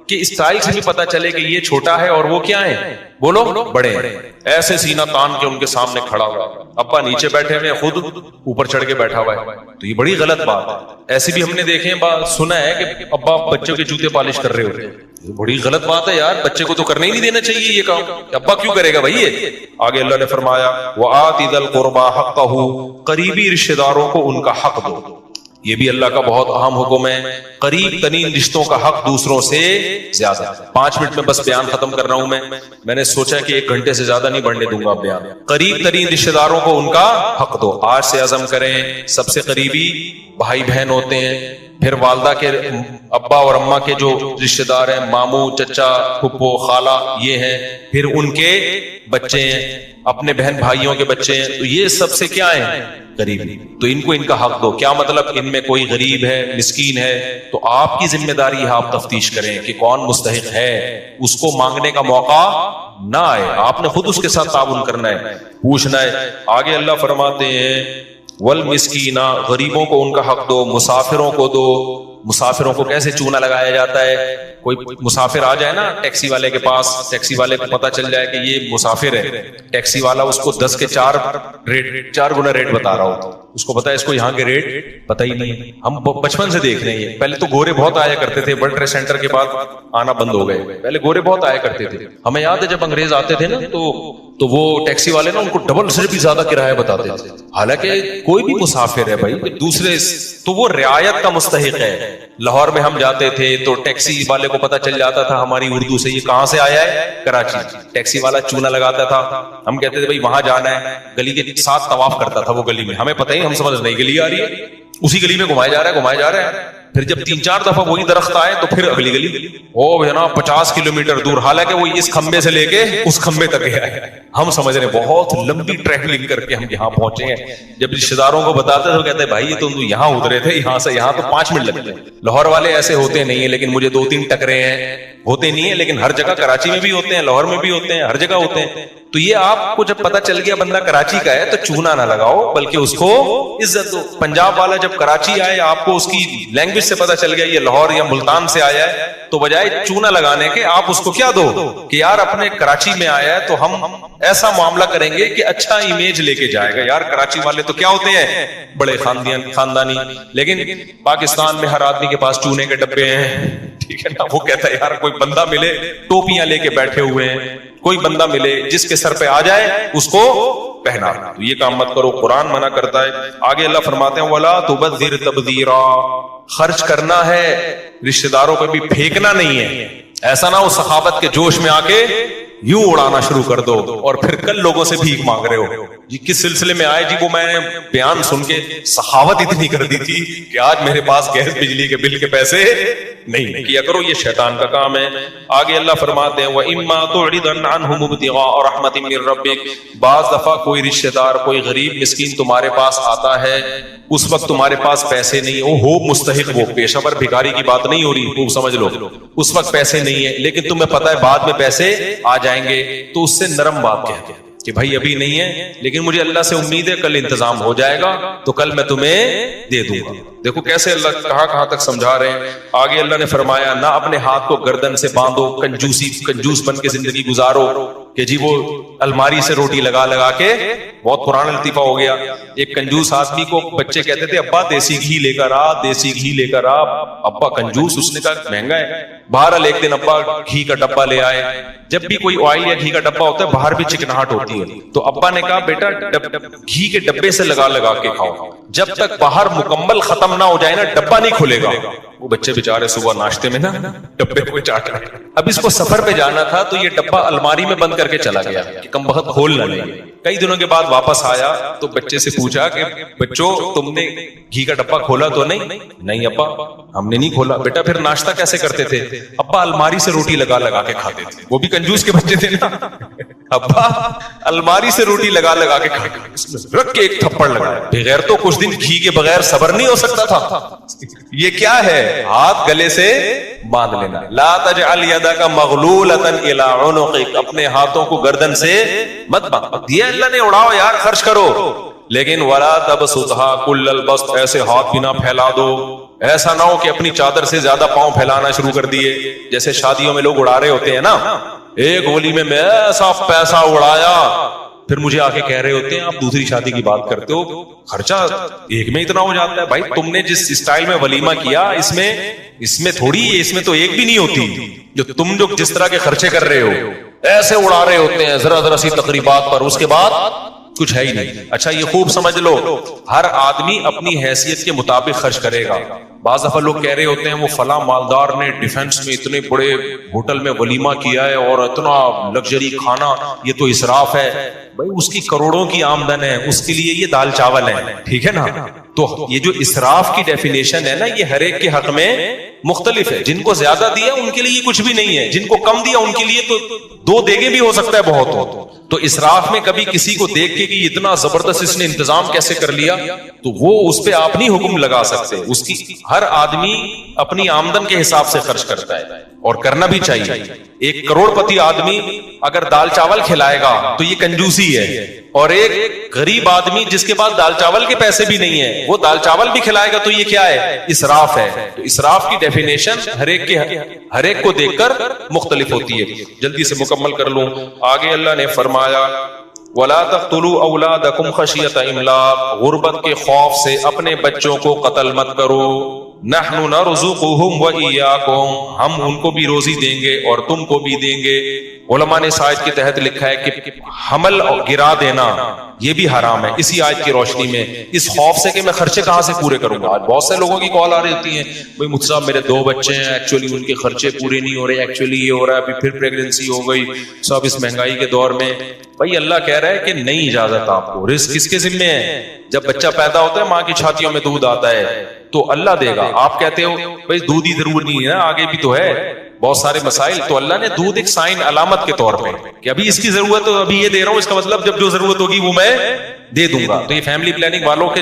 کے اسٹائل سے بھی پتا چلے کہ یہ چھوٹا ہے اور وہ کیا ہیں, بولو بڑے ہیں. ایسے سینہ تان کے ان کے سامنے کھڑا ہوا, ابا نیچے بیٹھے ہوئے خود اوپر چڑھ کے بیٹھا ہوا ہے, تو یہ بڑی غلط بات ہے. ایسے بھی ہم نے دیکھے سنا ہے کہ ابا بچوں کے جوتے پالش کر رہے ہوتے ہیں. بڑی غلط بات ہے یار, بچے کو تو کرنے ہی نہیں دینا چاہیے یہ کام. ابا کیوں کرے گا بھائی یہ؟ آگے اللہ نے فرمایا وَآتِ ذَا الْقُرْبَى حَقَّهُ, قریبی رشتہ داروں کو ان کا حق دو. یہ بھی اللہ کا بہت اہم حکم ہے. قریب ترین رشتوں کا حق دوسروں سے زیادہ. 5 منٹ میں بس بیان ختم کر رہا ہوں. میں نے سوچا کہ 1 گھنٹے سے زیادہ نہیں بڑھنے دوں گا بیان. قریب ترین رشتہ داروں کو ان کا حق دو. آج سے عزم کریں, سب سے قریبی بھائی بہن ہوتے ہیں, پھر والدہ کے ابا اور اماں کے جو رشتہ دار ہیں, ماموں, چچا, پھپھو, خالہ, یہ ہیں, پھر ان کے بچے ہیں, اپنے بہن بھائیوں کے بچے ہیں, تو یہ سب سے کیا ہیں؟ قریبی. تو ان کو ان کا حق دو. کیا مطلب؟ ان میں کوئی غریب ہے, مسکین ہے, تو آپ کی ذمہ داری ہے آپ تفتیش کریں کہ کون مستحق ہے, اس کو مانگنے کا موقع نہ آئے, آپ نے خود اس کے ساتھ تعاون کرنا ہے, پوچھنا ہے. آگے اللہ فرماتے ہیں والمسکینہ, غریبوں کو ان کا حق دو, مسافروں کو دو. مسافروں کو کیسے چونا لگایا جاتا ہے؟ کوئی مسافر آ جائے نا ٹیکسی والے کے پاس, ٹیکسی والے کو پتا چل جائے کہ یہ مسافر ہے, ٹیکسی والا اس کو 10 کے 4 گنا ریٹ بتا رہا ہو, اس کو پتا ہے اس کو یہاں کے ریٹ پتہ ہی نہیں ہے. ہم بچپن سے دیکھ رہے ہیں. پہلے تو گورے بہت آیا کرتے تھے, ورلڈ ٹریڈ سینٹر کے بعد آنا بند ہو گئے. پہلے گورے بہت آیا کرتے تھے. ہمیں یاد ہے جب انگریز آتے تھے نا تو وہ ٹیکسی والے نا ان کو ڈبل سے بھی زیادہ کرایہ بتاتے تھے. حالانکہ کوئی بھی مسافر ہے بھائی دوسرے, تو وہ رعایت کا مستحق ہے. لاہور میں ہم جاتے تھے تو ٹیکسی والے کو پتا چل جاتا تھا ہماری اردو سے یہ کہاں سے آیا ہے, کراچی. ٹیکسی والا چونا لگاتا تھا, ہم کہتے تھے بھائی وہاں جانا ہے, گلی کے ساتھ طواف کرتا تھا وہ گلی میں, ہمیں پتہ ہی, ہم سمجھ نہیں گلی آ رہی ہے, اسی گلی میں گھمایا جا رہا ہے. پھر جب 3-4 دفعہ وہی درخت آئے تو پھر اگلی گلی, او جناب 50 کلومیٹر دور, حالانکہ وہ اس کھمبے سے لے کے اس کھمبے تک گیا ہے. ہم سمجھ رہے ہیں بہت لمبی ٹریولنگ کر کے ہم یہاں پہنچے ہیں. جب رشتہ داروں کو بتاتے تو کہتے ہیں بھائی یہ تو یہاں اترے تھے, یہاں سے یہاں تو 5 منٹ لگتے ہیں. لاہور والے ایسے ہوتے نہیں ہیں, لیکن مجھے 2-3 ٹکرے ہیں, ہوتے نہیں ہیں, لیکن ہر جگہ کراچی میں بھی ہوتے ہیں, لاہور میں بھی ہوتے ہیں, ہر جگہ ہوتے ہیں. تو یہ آپ کو جب پتا چل گیا بندہ کراچی کا ہے تو چونا نہ لگاؤ, بلکہ اس کو عزت دو. پنجاب والا جب کراچی آئے, آپ کو اس کی لینگویج سے پتا چل گیا یہ لاہور یا ملتان سے آیا ہے, تو بجائے چونا لگانے کے آپ اس کو کیا دو کہ یار اپنے کراچی میں آیا ہے تو ہم ایسا معاملہ کریں گے کہ اچھا امیج لے کے جائے گا. یار کراچی والے تو کیا ہوتے ہیں, بڑے خاندانی, لیکن پاکستان میں ہر آدمی کے پاس چونے کے ڈبے ہیں, ٹھیک ہے نا. وہ کہتا ہے یار کوئی بندہ ملے ٹوپیاں لے کے بیٹھے ہوئے ہیں, کوئی بندہ ملے جس کے سر پہ آ جائے اس کو پہنا. تو یہ کام مت کرو, قرآن منع کرتا ہے. آگے اللہ فرماتے ہیں وَلَا تُبَذِّرْ تَبْذِيرًا, خرچ کرنا ہے, رشتہ داروں پہ بھی پھینکنا نہیں ہے. ایسا نہ ہو سخاوت کے جوش میں آ کے یوں اڑانا شروع کر دو اور پھر کل لوگوں سے بھیک مانگ رہے ہو. جی کس سلسلے میں آئے؟ جی وہ میں نے بیان سن کے سخاوت اتنی کر دی تھی کہ آج میرے پاس گیس بجلی کے بل کے پیسے نہیں کیا کرو, یہ شیطان کا کام ہے. آگے اللہ فرماتے ہیں وَإِمَّا تُعْرِضَنَّ عَنْهُمُ ابْتِغَاءَ رَحْمَةٍ مِّن رَّبِّكَ, بعض دفعہ کوئی رشتہ دار, کوئی غریب مسکین تمہارے پاس آتا ہے, اس وقت تمہارے پاس پیسے نہیں ہو مستحق, وہ پیشہ ور بھکاری کی بات نہیں ہو رہی, خوب سمجھ لو, اس وقت پیسے نہیں ہے, لیکن تمہیں پتا ہے بعد میں پیسے آ جائیں گے, تو اس سے نرم بات کہتے ہیں کہ بھائی ابھی نہیں ہے, لیکن مجھے اللہ سے امید ہے کل انتظام ہو جائے گا تو کل میں تمہیں دے دوں گا. دیکھو کیسے اللہ کہاں تک سمجھا رہے ہیں. آگے اللہ نے فرمایا نہ اپنے ہاتھ کو گردن سے باندھو, کنجوس بن کے زندگی گزارو کہ جی وہ الماری سے روٹی لگا کے, بہت پرانا لطیفہ ہو گیا. ایک کنجوس آدمی کو بچے کہتے تھے ابا دیسی گھی لے کر آ, دیسی گھی لے کر آ. ابا کنجوس, اس نے کہا مہنگا ہے. بہرحال ایک دن ابا گھی کا ڈبہ لے آئے. جب بھی کوئی آئل یا گھی کا ڈبہ ہوتا ہے باہر بھی چکناہٹ ہوتی ہے, تو ابا نے کہا بیٹا گھی کے ڈبے سے لگا کے کھاؤ. جب تک باہر مکمل ختم نہ ہو جائے نا ڈبہ نہیں کھلے گا. وہ بچے بےچارے صبح ناشتے میں نا ڈبے کو چاٹ رہے. اب اس کو سفر پہ جانا تھا تو یہ ڈبہ الماری میں بند کر کے چلا گیا کہ کم وقت کھول نہ لیں. کئی دنوں کے بعد واپس آیا تو بچے سے پوچھا کہ بچوں تم نے گھی کا ڈبہ کھولا تو نہیں ابا ہم نے نہیں کھولا. بیٹا پھر ناشتہ کیسے کرتے تھے؟ ابا الماری سے روٹی لگا لگا کے کھاتے تھے. وہ بھی کنجوس کے بچے تھے نا. ابا الماری سے روٹی لگا لگا کے کھاتے. رکھ کے ایک تھپڑ لگایا. بغیر تو کچھ دن گھی کے بغیر صبر نہیں ہو سکتا تھا. یہ کیا ہے؟ ہاتھ گلے سے باندھ لینا. لا تجعل یدک مغلولۃ الی عنقک. اپنے ہاتھوں کو گردن سے مت باندھ. دیا اللہ نے اڑاؤ یار خرچ کرو. لیکن ولا تبسطها کل البسط. ایسے ہاتھ بھی نہ پھیلا دو. ایسا نہ ہو کہ اپنی چادر سے زیادہ پاؤں پھیلانا شروع کر دیے جیسے شادیوں میں لوگ اڑا رہے ہوتے ہیں نا. ایک ولیمے میں ایسا پیسہ اڑایا پھر مجھے آ کے کہہ رہے ہوتے ہیں آپ دوسری شادی کی بات کرتے ہو خرچہ ایک میں اتنا ہو جاتا ہے. بھائی تم نے جس اسٹائل میں ولیمہ کیا اس میں تھوڑی اس میں تو ایک بھی نہیں ہوتی. جو تم جس طرح کے خرچے کر رہے ہو ایسے اڑا رہے ہوتے ہیں ذرا سی تقریبات پر, اس کے بعد کچھ ہے ہی نہیں. اچھا یہ خوب سمجھ لو ہر آدمی اپنی حیثیت کے مطابق خرچ کرے گا. بعض دفعہ لوگ کہہ رہے ہوتے ہیں وہ فلاں مالدار نے ڈیفنس میں اتنے بڑے ہوٹل میں ولیمہ کیا ہے اور اتنا لگژری کھانا, یہ تو اسراف ہے. بھائی اس کی کروڑوں کی آمدن ہے, اس کے لیے یہ دال چاول ہے, ٹھیک ہے نا. تو یہ جو اسراف کی ڈیفینیشن ہے نا یہ ہر ایک کے حق میں مختلف ہے. جن کو زیادہ دیا ان کے لیے کچھ بھی نہیں ہے, جن کو کم دیا ان کے لیے تو دو دیگے بھی ہو سکتا ہے بہت ہو. تو اسراف میں کبھی کسی کو دیکھ کے کہ اتنا زبردست اس نے انتظام کیسے کر لیا تو وہ اس پہ آپ نہیں حکم لگا سکتے. اس کی ہر آدمی اپنی آمدن کے حساب سے خرچ کرتا ہے اور کرنا بھی چاہیے. ایک کروڑ پتی آدمی اگر دال چاول کھلائے گا تو یہ کنجوسی ہے, اور ایک غریب آدمی جس کے پاس دال چاول کے پیسے بھی نہیں ہیں وہ دال چاول بھی کھلائے گا تو یہ کیا ہے؟ اسراف ہے. تو اسراف کی ڈیفینیشن ہر ایک کو دیکھ کر مختلف ہوتی ہے. جلدی سے مکمل کر لوں. آگے اللہ نے فرمایا وَلَا تَقْتُلُوا أَوْلَادَكُمْ خَشْيَةَ إِمْلَاقٍ. غربت کے خوف سے اپنے بچوں کو قتل مت کرو. نحن نرزقهم وإياكم. ہم ان کو بھی روزی دیں گے اور تم کو بھی دیں گے. علماء نے اس آیت کے تحت لکھا ہے کہ حمل گرا دینا یہ بھی حرام ہے اسی آیت کی روشنی میں, اس خوف سے کہ میں خرچے کہاں سے پورے کروں گا. بہت سے لوگوں کی کال آ رہی ہوتی ہیں بھائی مجھ صاحب میرے 2 بچے ہیں, ایکچولی ان کے خرچے پورے نہیں ہو رہے, ایکچولی یہ ہو رہا ہے, ابھی پھر پریگننسی ہو گئی صاحب اس مہنگائی کے دور میں. بھائی اللہ کہہ رہا ہے کہ نہیں اجازت آپ کو. رزق کس کے ذمے ہے؟ جب بچہ پیدا ہوتا ہے ماں کی چھاتیوں میں دودھ آتا ہے تو اللہ دے گا. آپ کہتے ہو بھائی دودھ ہی ضرور نہیں ہے نا, آگے بھی تو ہے بہت سارے مسائل. تو اللہ نے دودھ ایک سائن علامت کے طور پہ کہ ابھی اس کی ضرورت تو ابھی یہ دے رہا ہوں, اس کا مطلب جب جو ضرورت ہوگی وہ میں دے دوں گا. تو یہ فیملی پلاننگ والوں کے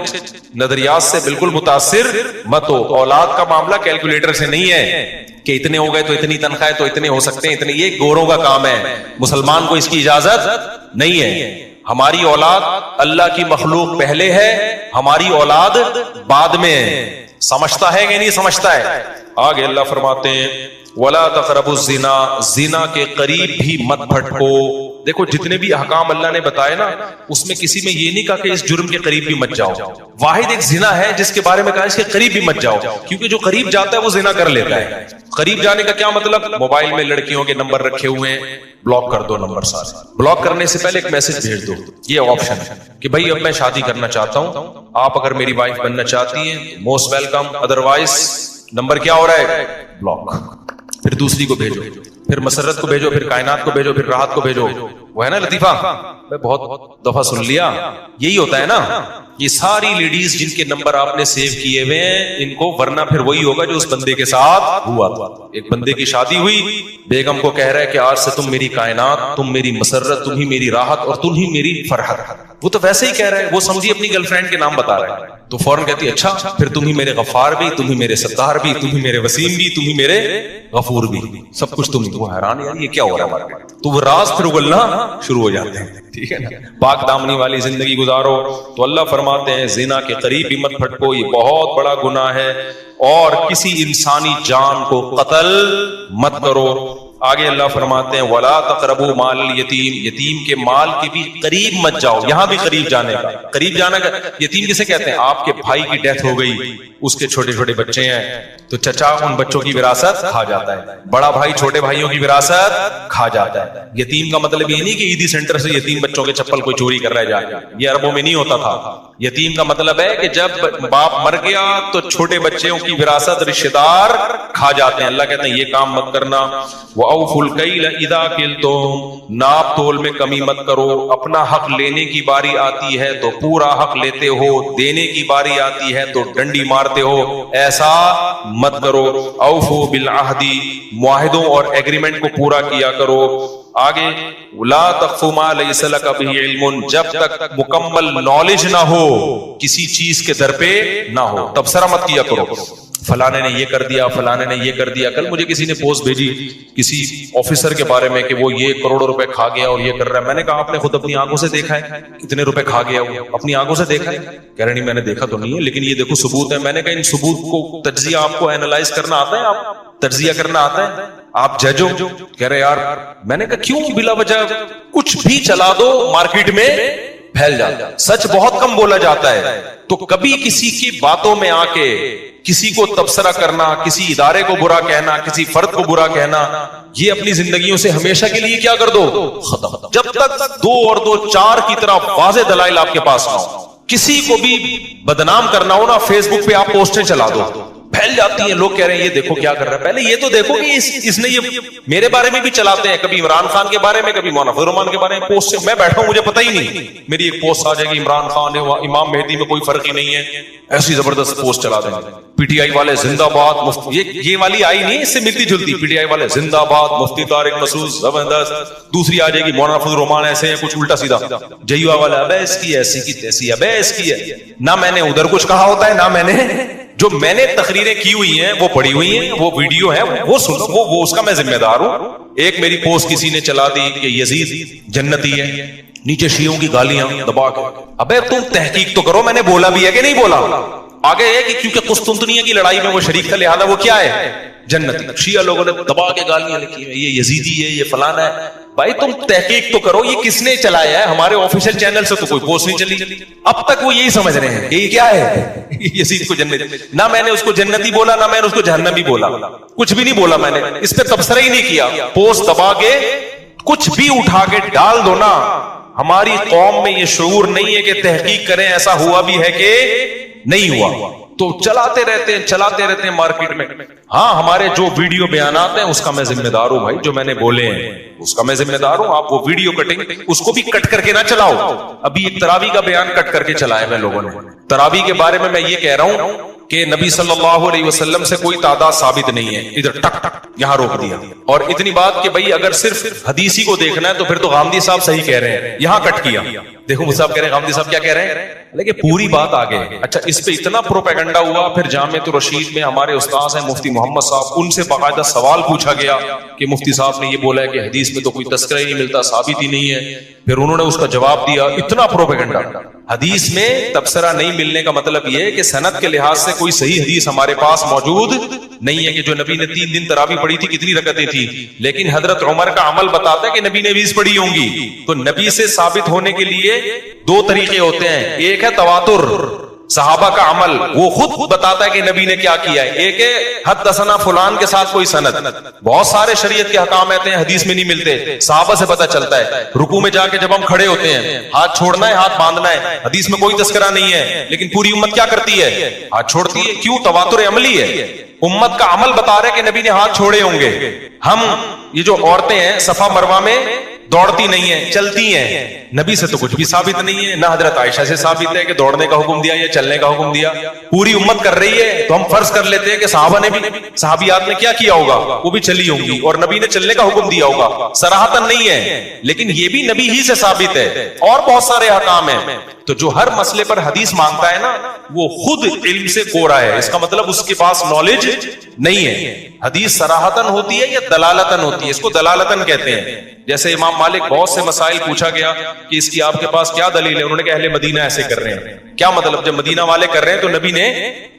نظریات سے بالکل متاثر مت ہو. اولاد کا معاملہ کیلکولیٹر سے نہیں ہے کہ اتنے ہو گئے تو اتنی تنخواہ تو اتنے ہو سکتے ہیں اتنے. یہ گوروں کا کام ہے, مسلمان کو اس کی اجازت نہیں ہے. ہماری اولاد اللہ کی مخلوق پہلے ہے, ہماری اولاد بعد میں ہے. سمجھتا ہے کہ نہیں سمجھتا ہے؟ آگے اللہ فرماتے ہیں وَلَا تَقْرَبُوا الزِّنَا. زنا کے قریب بھی مت پھٹکو. دیکھو جتنے بھی احکام اللہ نے بتائے نا اس میں کسی میں یہ نہیں کہا کہ اس جرم کے قریب بھی مت جاؤ. واحد ایک زنا ہے جس کے بارے میں کہا اس کے قریب بھی مت جاؤ, کیونکہ جو قریب جاتا ہے وہ زنا کر لیتا ہے. قریب جانے کا کیا مطلب؟ موبائل میں لڑکیوں کے نمبر رکھے ہوئے ہیں, بلاک کر دو نمبر سارے. بلاک کرنے سے پہلے ایک میسج بھیج دو, یہ آپشن ہے کہ بھائی اب میں شادی کرنا چاہتا ہوں, آپ اگر میری وائف بننا چاہتی ہیں موسٹ ویلکم, ادروائز نمبر کیا ہو رہا ہے؟ بلاک. پھر دوسری کو بھیجو, پھر مسرت کو بھیجو, پھر کائنات کو بھیجو, پھر راحت کو بھیجو. وہ ہے نا لطیفہ, میں بہت دفعہ سن لیا. یہی ہوتا ہے نا, یہ ساری لیڈیز جن کے نمبر آپ نے سیو کیے ہوئے ہیں ان کو, ورنہ پھر وہی ہوگا جو اس بندے کے ساتھ ہوا تھا. ایک بندے کی شادی ہوئی, بیگم کو کہہ رہا ہے کہ آج سے تم میری کائنات, تم میری مسرت, تم ہی میری راحت اور تم ہی میری فرحت. وہ تو ویسے ہی کہہ رہا ہے, وہ سمجھی اپنی گرل فرینڈ کے نام بتا رہا ہے. تو فوراً کہتی ہے اچھا پھر تم ہی میرے غفار بھی, تم ہی میرے ستار بھی, تم ہی میرے وسیم بھی, تم ہی میرے غفور بھی, سب کچھ تم ہی. وہ حیران یار یہ کیا ہو رہا ہے. تو وہ راز پھر اگلنا شروع ہو جاتے ہیں. ٹھیک ہے نا, پاک دامنی والی زندگی گزارو. تو اللہ فرماتے ہیں زنا کے قریب بھی مت پھٹکو, یہ بہت بڑا گناہ ہے, اور کسی انسانی جان کو قتل مت کرو. آگے اللہ فرماتے ہیں وَلَا تَقْرَبُوا مَالَ الْيَتِيمِ. یتیم کے مال کے بھی قریب مت جاؤ. یہاں بھی قریب جانے کا, قریب جانا کا یتیم کسے کہتے ہیں؟ آپ کے بھائی کی ڈیتھ ہو گئی, اس کے چھوٹے چھوٹے بچے ہیں تو چچا ان بچوں کی وراثت کھا جاتا ہے, بڑا بھائی چھوٹے بھائیوں کی وراثت کھا جاتا ہے. یتیم کا مطلب یہ نہیں کہ عیدی سینٹر سے یتیم بچوں کے چپل کوئی چوری کر رہا ہے جا کے, یہ عربوں میں نہیں ہوتا تھا. یتیم کا مطلب ہے کہ جب باپ مر گیا تو چھوٹے بچوں کی وراثت رشتہ دار کھا جاتے ہیں. اللہ کہتے ہیں یہ کام مت کرنا. وَأَوْفُوا الْكَيْلَ إِذَا كِلْتُمْ, ناپ تول میں کمی مت کرو. اپنا حق لینے کی باری آتی ہے تو پورا حق لیتے ہو, دینے کی باری آتی ہے تو ڈنڈی مارتے ہو, ایسا مت کرو. اوفوا بالعہد, معاہدوں اور ایگریمنٹ کو پورا کیا کرو. آگے لا تقف ما لیس لک بہ علم, جب تک مکمل نالج نہ ہو کسی چیز کے در پہ نہ ہو تبصرہ مت کیا کرو. فلانے نے یہ کر دیا, فلانے نے یہ کر دیا. کل مجھے کسی نے پوسٹ بھیجی کسی آفیسر کے بارے میں کہ وہ یہ کروڑوں روپے کھا گیا اور یہ کر رہا ہے. میں نے کہا آپ نے خود اپنی آنکھوں سے دیکھا ہے کتنے روپے کھا گیا وہ, اپنی آنکھوں سے دیکھا ہے؟ کہہ رہے نہیں میں نے دیکھا تو نہیں ہے لیکن یہ دیکھو ثبوت ہے. میں نے کہا ان ثبوت کو تجزیہ آپ کو اینالائز کرنا آتا ہے, آپ تجزیہ کرنا آتا ہے, آپ جج ہو؟ کہہ رہے یار. میں نے کہا کیوں بلا وجہ کچھ بھی چلا دو مارکیٹ میں پھیل جاتا ہے. سچ بہت کم بولا جاتا ہے, تو کبھی کسی کی باتوں میں آ کے کسی کو تبصرہ کرنا, کسی ادارے کو برا کہنا, کسی فرد کو برا کہنا, یہ اپنی زندگیوں سے ہمیشہ کے لیے کیا کر دو, ختم. جب تک 2 اور 2 4 کی طرح واضح دلائل آپ کے پاس نہ ہو. کسی کو بھی بدنام کرنا ہو نا, فیس بک پہ آپ پوسٹیں چلا دو, پھیل جاتی ہیں. لوگ کہہ رہے ہیں یہ دیکھو کیا کر رہا ہے. پہلے یہ تو دیکھو کہ اس نے یہ میرے بارے میں بھی چلاتے ہیں, کبھی عمران خان کے بارے میں, کبھی مولانا فضل الرحمان کے بارے میں پوسٹ. میں بیٹھا ہوں مجھے پتہ ہی نہیں, میری ایک پوسٹ آ جائے گی عمران خان ہے, امام مہدی میں کوئی فرق ہی نہیں ہے, ایسی زبردست پوسٹ چلا دیں گے. پی ٹی آئی والے زندہ باد, یہ والی آئی نہیں, اس سے ملتی جلتی. پی ٹی آئی والے زندہ باد, مفتی طارق مسعود زبردست. دوسری آ جائے گی مولانا فضل الرحمان ایسے ہیں, کچھ الٹا سیدھا. جیوا والا ابے اس کی ایسی کی تیسی, ابے اس کی ہے. نہ میں نے ادھر کچھ کہا ہوتا ہے, نہ میں نے جو میں نے تقریریں کی ہوئی ہیں وہ پڑھی ہوئی ہیں, وہ ویڈیو ہے وہ سن, وہ اس کا میں ذمہ دار ہوں. ایک میری پوسٹ کسی نے چلا دی کہ یزید جنتی ہے, نیچے شیعوں کی گالیاں دبا کے. ابے تم تحقیق تو کرو, میں نے بولا بھی ہے کہ نہیں بولا. آگے ہے کہ کیونکہ قسطنطنیہ کی لڑائی میں وہ شریک تھا لہذا وہ کیا ہے, جنتی. شیعہ لوگوں نے دبا کے گالیاں لکھی ہیں, یہ یزیدی ہے, یہ فلانا ہے. بھائی تم تحقیق تو کرو, یہ کس نے چلایا ہے؟ ہمارے آفیشیل چینل سے تو کوئی پوسٹ نہیں چلی. اب تک وہ یہی سمجھ رہے ہیں کہ یہ کیا ہے, یزید کو جنتی. نہ میں نے اس کو جنتی بولا, نہ میں نے اس کو جہنمی بولا, کچھ بھی نہیں بولا. میں نے اس پہ تبصرہ ہی نہیں کیا. پوسٹ دبا کے کچھ بھی اٹھا کے ڈال دو نا. ہماری قوم میں یہ شعور نہیں ہے کہ تحقیق کریں ایسا ہوا بھی ہے کہ نہیں ہوا, تو چلاتے رہتے ہیں مارکیٹ میں. ہاں ہمارے جو ویڈیو بیانات ہیں اس کا میں ذمہ دار ہوں بھائی, جو میں نے بولے ہیں اس کا میں ذمہ دار ہوں. آپ وہ ویڈیو کٹنگ اس کو بھی کٹ کر کے نہ چلاؤ. ابھی ایک تراویح کا بیان کٹ کر کے چلایا میں لوگوں نے. تراویح کے بارے میں یہ کہہ رہا ہوں کہ نبی صلی اللہ علیہ وسلم سے کوئی تعداد ثابت نہیں ہے. ادھر ٹک ٹک یہاں روک دیا. اور اتنی بات کہ بھائی اگر صرف حدیثی کو دیکھنا ہے تو پھر تو غامدی صاحب صحیح کہہ رہے ہیں, یہاں کٹ کیا. دیکھو مجھ صاحب کہہ رہے ہیں, غامدی صاحب کیا کہہ رہے ہیں, لیکن پوری بات آگے. اچھا اس پہ اتنا پروپیگنڈا ہوا, پھر جامعۃ الرشید میں ہمارے استاذ ہیں مفتی محمد صاحب, ان سے باقاعدہ سوال پوچھا گیا کہ مفتی صاحب نے یہ بولا ہے کہ حدیث میں تو کوئی تذکرہ ہی نہیں ملتا, ثابت ہی نہیں ہے. پھر انہوں نے اس کا جواب دیا. اتنا پروپیگنڈا. حدیث میں تبصرہ نہیں ملنے کا مطلب یہ ہے کہ سند کے لحاظ سے کوئی صحیح حدیث ہمارے پاس موجود نہیں ہے کہ جو نبی نے 3 دن تراویح پڑھی تھی کتنی رکعتیں تھی. لیکن حضرت عمر کا عمل بتاتا ہے کہ نبی نے 20 پڑھی ہوں گی. تو نبی سے ثابت ہونے کے لیے 2 طریقے ہوتے ہیں. ایک ہے تواتر, صحابہ کا عمل, وہ خود بتاتا ہے کہ نبی نے کیا کیا ہے. ایک ہے حدثنا فلان کے ساتھ کوئی سند. بہت سارے شریعت کے احکام آتے ہیں حدیث میں نہیں ملتے, صحابہ سے پتہ چلتا ہے. رکوع میں جا کے جب ہم کھڑے ہوتے ہیں ہاتھ چھوڑنا ہے, ہاتھ باندھنا ہے, حدیث میں کوئی تذکرہ نہیں ہے, لیکن پوری امت کیا کرتی ہے, ہاتھ چھوڑتی ہے. کیوں؟ تواتر عملی ہے. امت کا عمل بتا رہے کہ نبی نے ہاتھ چھوڑے ہوں گے. ہم یہ جو عورتیں ہیں صفا مروہ میں دوڑتی نہیں ہیں, چلتی ہیں. نبی سے تو کچھ بھی ثابت نہیں ہے, نہ حضرت عائشہ سے ثابت ہے کہ دوڑنے کا حکم دیا یا چلنے کا حکم دیا. پوری امت کر رہی ہے تو ہم فرض کر لیتے ہیں کہ صحابہ نے بھی, صحابیات نے کیا کیا ہوگا, وہ بھی چلی ہوں گی, اور نبی نے چلنے کا حکم دیا ہوگا. صراحتاً نہیں ہے, لیکن یہ بھی نبی ہی سے ثابت ہے. اور بہت سارے احکام ہیں. تو جو ہر مسئلے پر حدیث مانگتا ہے نا وہ خود علم سے کورا ہے. اس کا مطلب اس کے پاس نالج نہیں ہے. حدیث صراحتاً ہوتی ہے یا دلالتاً ہوتی ہے, اس کو دلالتاً کہتے ہیں. جیسے امام مالک بہت سے مسائل پوچھا گیا کہ اس کی آپ کے پاس کیا دلیل ہے, انہوں نے کہا اہل مدینہ ایسے کر رہے ہیں. کیا مطلب, جب مدینہ والے کر رہے ہیں تو نبی نے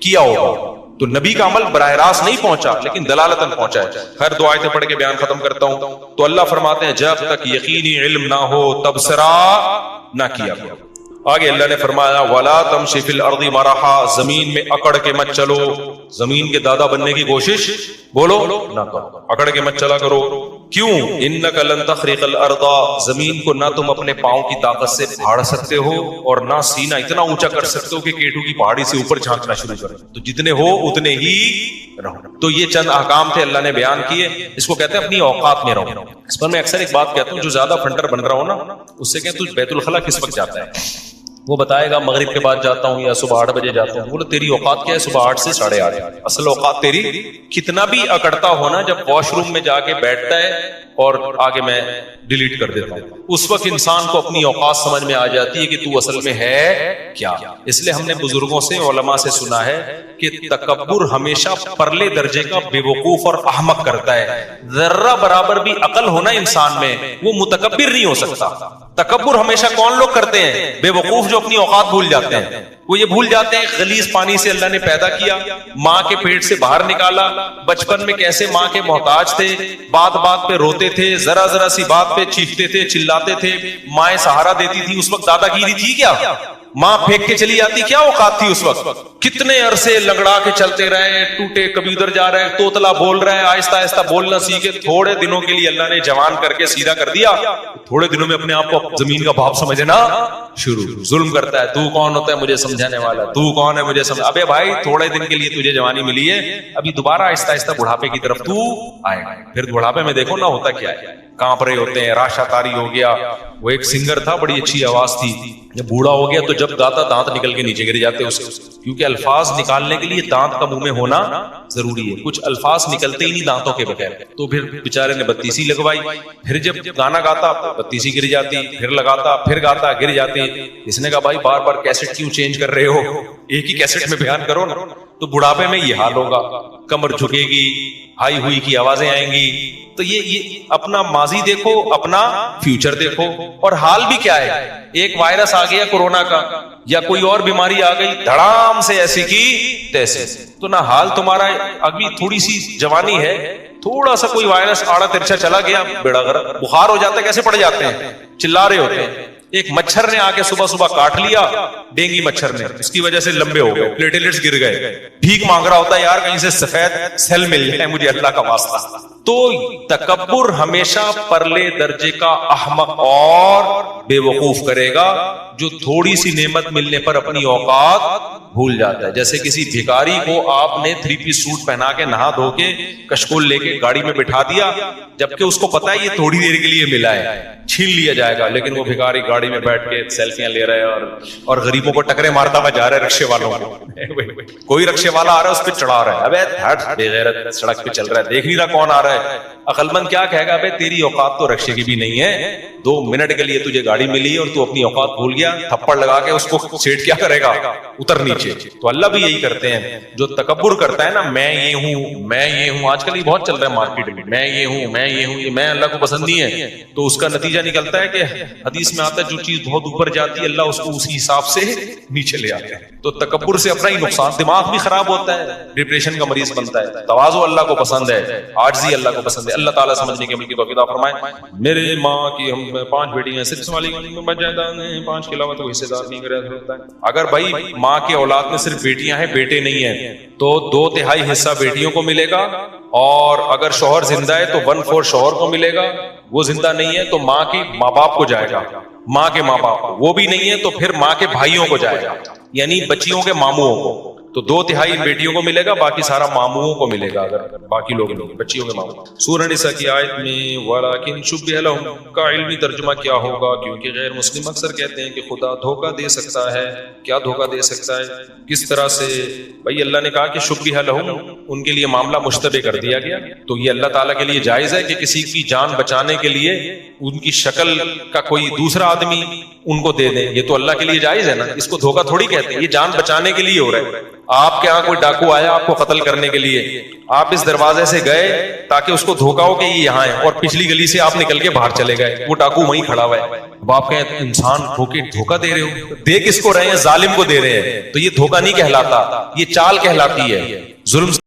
کیا ہوگا. تو نبی کا عمل براہ راست نہیں پہنچا لیکن دلالتاً پہنچا ہے. خیر 2 آیتیں پڑھ کے بیان ختم کرتا ہوں. تو اللہ فرماتے ہیں جب تک یقینی علم نہ ہو تبصرہ نہ کیا کرو. آگے اللہ نے فرمایا وَلَا تَمْشِ فِي الْأَرْضِ مَرَحًا، زمین میں اکڑ کے مت چلو، زمین کے دادا بننے کی کوشش بولو نہ کرو، اکڑ کے مت چلا کرو. کیوں؟ اِنَّكَ لَن تَخْرِقَ الْأَرْضَ، زمین کو نہ تم اپنے پاؤں کی طاقت سے پھاڑ سکتے ہو اور نہ سینہ اتنا اونچا کر سکتے ہو کہ کیٹو کی پہاڑی سے اوپر جھانکنا شروع کرو. تو جتنے ہو اتنے ہی رہو. تو یہ چند احکام تھے اللہ نے بیان کیے، اس کو کہتے ہیں اپنی اوقات میں رہو. اس پر میں اکثر ایک بات کہتا ہوں، جو زیادہ فنڈر بن رہا ہو نا اس سے کہیں تو بیت الخلاء کس وقت جاتا ہے، وہ بتائے گا مغرب کے بعد جاتا ہوں یا صبح 8 بجے جاتا ہوں. بولو تیری اوقات کیا ہے؟ صبح 8 سے 8:30. اصل اوقات تیری کتنا بھی اکڑتا ہونا، جب واش روم میں جا کے بیٹھتا ہے اور آگے میں ڈیلیٹ کر دیتا ہوں، اس وقت انسان کو اپنی اوقات سمجھ میں آ جاتی ہے کہ تو اصل میں ہے کیا. اس لیے ہم نے بزرگوں سے علماء سے سنا ہے کہ تکبر ہمیشہ پرلے درجے کا بے وقوف اور احمق کرتا ہے. ذرہ برابر بھی عقل ہونا انسان میں، وہ متکبر نہیں ہو سکتا. تکبر ہمیشہ کون لوگ کرتے ہیں؟ بے وقوف جو اپنی اوقات بھول جاتے ہیں. وہ یہ بھول جاتے ہیں غلیظ پانی سے اللہ نے پیدا کیا، ماں کے پیٹ سے باہر نکالا، بچپن میں کیسے ماں کے محتاج تھے، بات بات پہ روتے تھے، ذرا ذرا سی بات پہ چیختے تھے، چلاتے تھے، مائیں سہارا دیتی تھی. اس وقت دادا گیری تھی کیا؟ ماں پھینک کے چلی جاتی، کیا اوقات تھی اس وقت؟ کتنے عرصے لنگڑا کے چلتے رہے، ٹوٹے کبھی ادھر جا رہے، توتلا بول رہے، آہستہ آہستہ بولنا سیکھے. تھوڑے دنوں کے لیے اللہ نے جوان کر کے سیدھا کر دیا، تھوڑے دنوں میں اپنے آپ کو زمین کا باپ سمجھنا شروع. ظلم کرتا ہے، تو کون ہوتا ہے مجھے سمجھانے والا، تو کون ہے مجھے سمجھ. ابے بھائی تھوڑے دن کے لیے تجھے جوانی ملی ہے، ابھی دوبارہ آہستہ آہستہ بڑھاپے کی طرف تو آئے گا. پھر بڑھاپے میں دیکھو نا ہوتا کیا ہے، کانپ رہے ہوتے ہیں، راشا تاری ہو گیا. وہ ایک سنگر تھا، بڑی اچھی آواز تھی، جب بوڑھا ہو گیا تو جب گاتا دانت نکل کے نیچے گر جاتے اس کے، کیونکہ الفاظ نکالنے کے لیے دانت کا منہ میں ہونا ضروری ہے. کچھ الفاظ نکلتے ہی نہیں دانتوں کے بغیر. تو پھر بیچارے نے بتیسی لگوائی، پھر جب گانا گاتا بتیسی گر جاتی، پھر لگاتا، پھر گاتا، گر جاتی. اس نے کہا بھائی بار بار کیسٹ کیوں چینج کر رہے ہو، ایک ہی کیسٹ میں بیان کرو نا. تو بڑھاپے میں یہ حال ہوگا، کمر جھکے گی، ہائی ہوئی کی آوازیں آئیں گی. تو یہ اپنا ماضی دیکھو، اپنا فیوچر دیکھو. اور حال بھی کیا ہے، ایک وائرس آ گیا کورونا کا یا کوئی اور بیماری آ گئی، دھڑام سے ایسی کی تیسے. تو نہ حال تمہارا، ابھی تھوڑی سی جوانی ہے، تھوڑا سا کوئی وائرس آڑا ترچا چلا گیا، بیڑا غرق، بخار ہو جاتا ہے، کیسے پڑ جاتے ہیں، چلا رہے ہوتے ہیں. ایک مچھر نے آ کے صبح صبح کاٹ لیا، ڈینگی مچھر نے، اس کی وجہ سے لمبے ہو گئے، پلیٹلیٹس گر گئے، بھیک مانگ رہا ہوتا ہے یار کہیں سے سفید سیل مل جائے مجھے اللہ کا واسطہ. تو تکبر ہمیشہ پرلے درجے کا احمق اور بے وقوف کرے گا جو تھوڑی سی نعمت ملنے پر اپنی اوقات بھول جاتا ہے. جیسے کسی بھکاری کو آپ نے 3 پیس سوٹ پہنا کے نہا دھو کے کشکول لے کے گاڑی میں بٹھا دیا، جبکہ اس کو پتا ہے یہ تھوڑی دیر کے لیے ملا ہے، چھین لیا جائے گا، لیکن وہ بھکاری گاڑی میں بیٹھ کے سیلفیاں لے رہے ہیں اور غریبوں کو ٹکرے مارتا ہوا جا رہا ہے رکشے والوں کو. کوئی رکشے والا آ رہا ہے اس پہ چڑھا رہا ہے، ابے ہٹ بے غیرت، سڑک پہ چل رہا ہے، دیکھ نہیں رہا کون آ رہا ہے. عقل مند کیا کہے گا، ابے تیری اوقات تو رکشے کی بھی نہیں ہے، 2 منٹ کے لیے تجھے گاڑی ملی اور تو اپنی اوقات بھول گیا، تھپڑ لگا کے اس کو سیٹ کیا کرے گا، اتر نیچے. تو اللہ بھی یہی کرتے ہیں، جو تکبر کرتا ہے نا، میں یہ ہوں، میں یہ ہوں، آج کل یہ بہت چل رہا ہے مارکیٹ میں یہ ہوں، میں یہ ہوں، یہ میں اللہ کو پسند نہیں ہے. تو اس کا نتیجہ نکلتا ہے کہ حدیث میں آتا ہے جو چیز بہت اوپر جاتی ہے اللہ اس کو اسی حساب سے نیچے لے آتا ہے. تو تکبر سے اپنا ہی نقصان، دماغ بھی خراب ہوتا ہے، ڈپریشن کا مریض بنتا ہے. تواضع اللہ کو پسند ہے، عاجزی اللہ کو پسند ہے. اللہ تعالیٰ سمجھنے کی عمل کی توفیق عطا فرمائے. میرے ماں کی ہم 5 بیٹیاں ہیں، صرف والی 5 جائیداد ہیں، 5 کے علاوہ تو حصے دار نہیں کرے ہوتا ہے. اگر بھائی ماں کے اولاد میں صرف بیٹیاں ہیں بیٹے نہیں ہیں تو 2/3 حصہ بیٹیوں کو ملے گا، اور اگر شوہر زندہ ہے تو 1/4 شوہر کو ملے گا. وہ زندہ نہیں ہے تو ماں کی ماں باپ کو جائے گا، ماں کے ماں باپ کو. وہ بھی نہیں ہے تو پھر ماں کے بھائیوں کو جائے گا، یعنی بچیوں کے ماموں کو. تو 2/3 بیٹیوں کو ملے گا، باقی سارا ماموں کو ملے گا، اگر باقی لوگ نہیں، بچیوں کے ماموں. سورہ نساء کی آیت میں وَلَكِنْ شُبِّهَ لَهُمْ کا علمی ترجمہ کیا ہوگا، کیونکہ غیر مسلم اکثر کہتے ہیں کہ خدا دھوکہ دے سکتا ہے. کیا دھوکہ دے سکتا ہے، کس طرح سے؟ بھائی اللہ نے کہا کہ شُبِّهَ لَهُمْ، ان کے لیے معاملہ مشتبہ کر دیا گیا. تو یہ اللہ تعالیٰ کے لیے جائز ہے کہ کسی کی جان بچانے کے لیے ان کی شکل کا کوئی دوسرا آدمی ان کو دے دیں، یہ تو اللہ کے لیے جائز ہے نا. اس کو دھوکہ تھوڑی کہتے ہیں، یہ جان بچانے کے لیے ہو رہا ہے. آپ کے یہاں کوئی ڈاکو آیا آپ کو قتل کرنے کے لیے، آپ اس دروازے سے گئے تاکہ اس کو دھوکا ہو کہ یہ یہاں ہے، اور پچھلی گلی سے آپ نکل کے باہر چلے گئے، وہ ڈاکو وہیں کھڑا ہوا ہے. اب آپ کہیں انسان دھوکا دے رہے ہو، دے کس کو رہے ہیں؟ ظالم کو دے رہے ہیں. تو یہ دھوکا نہیں کہلاتا، یہ چال کہلاتی ہے. ظلم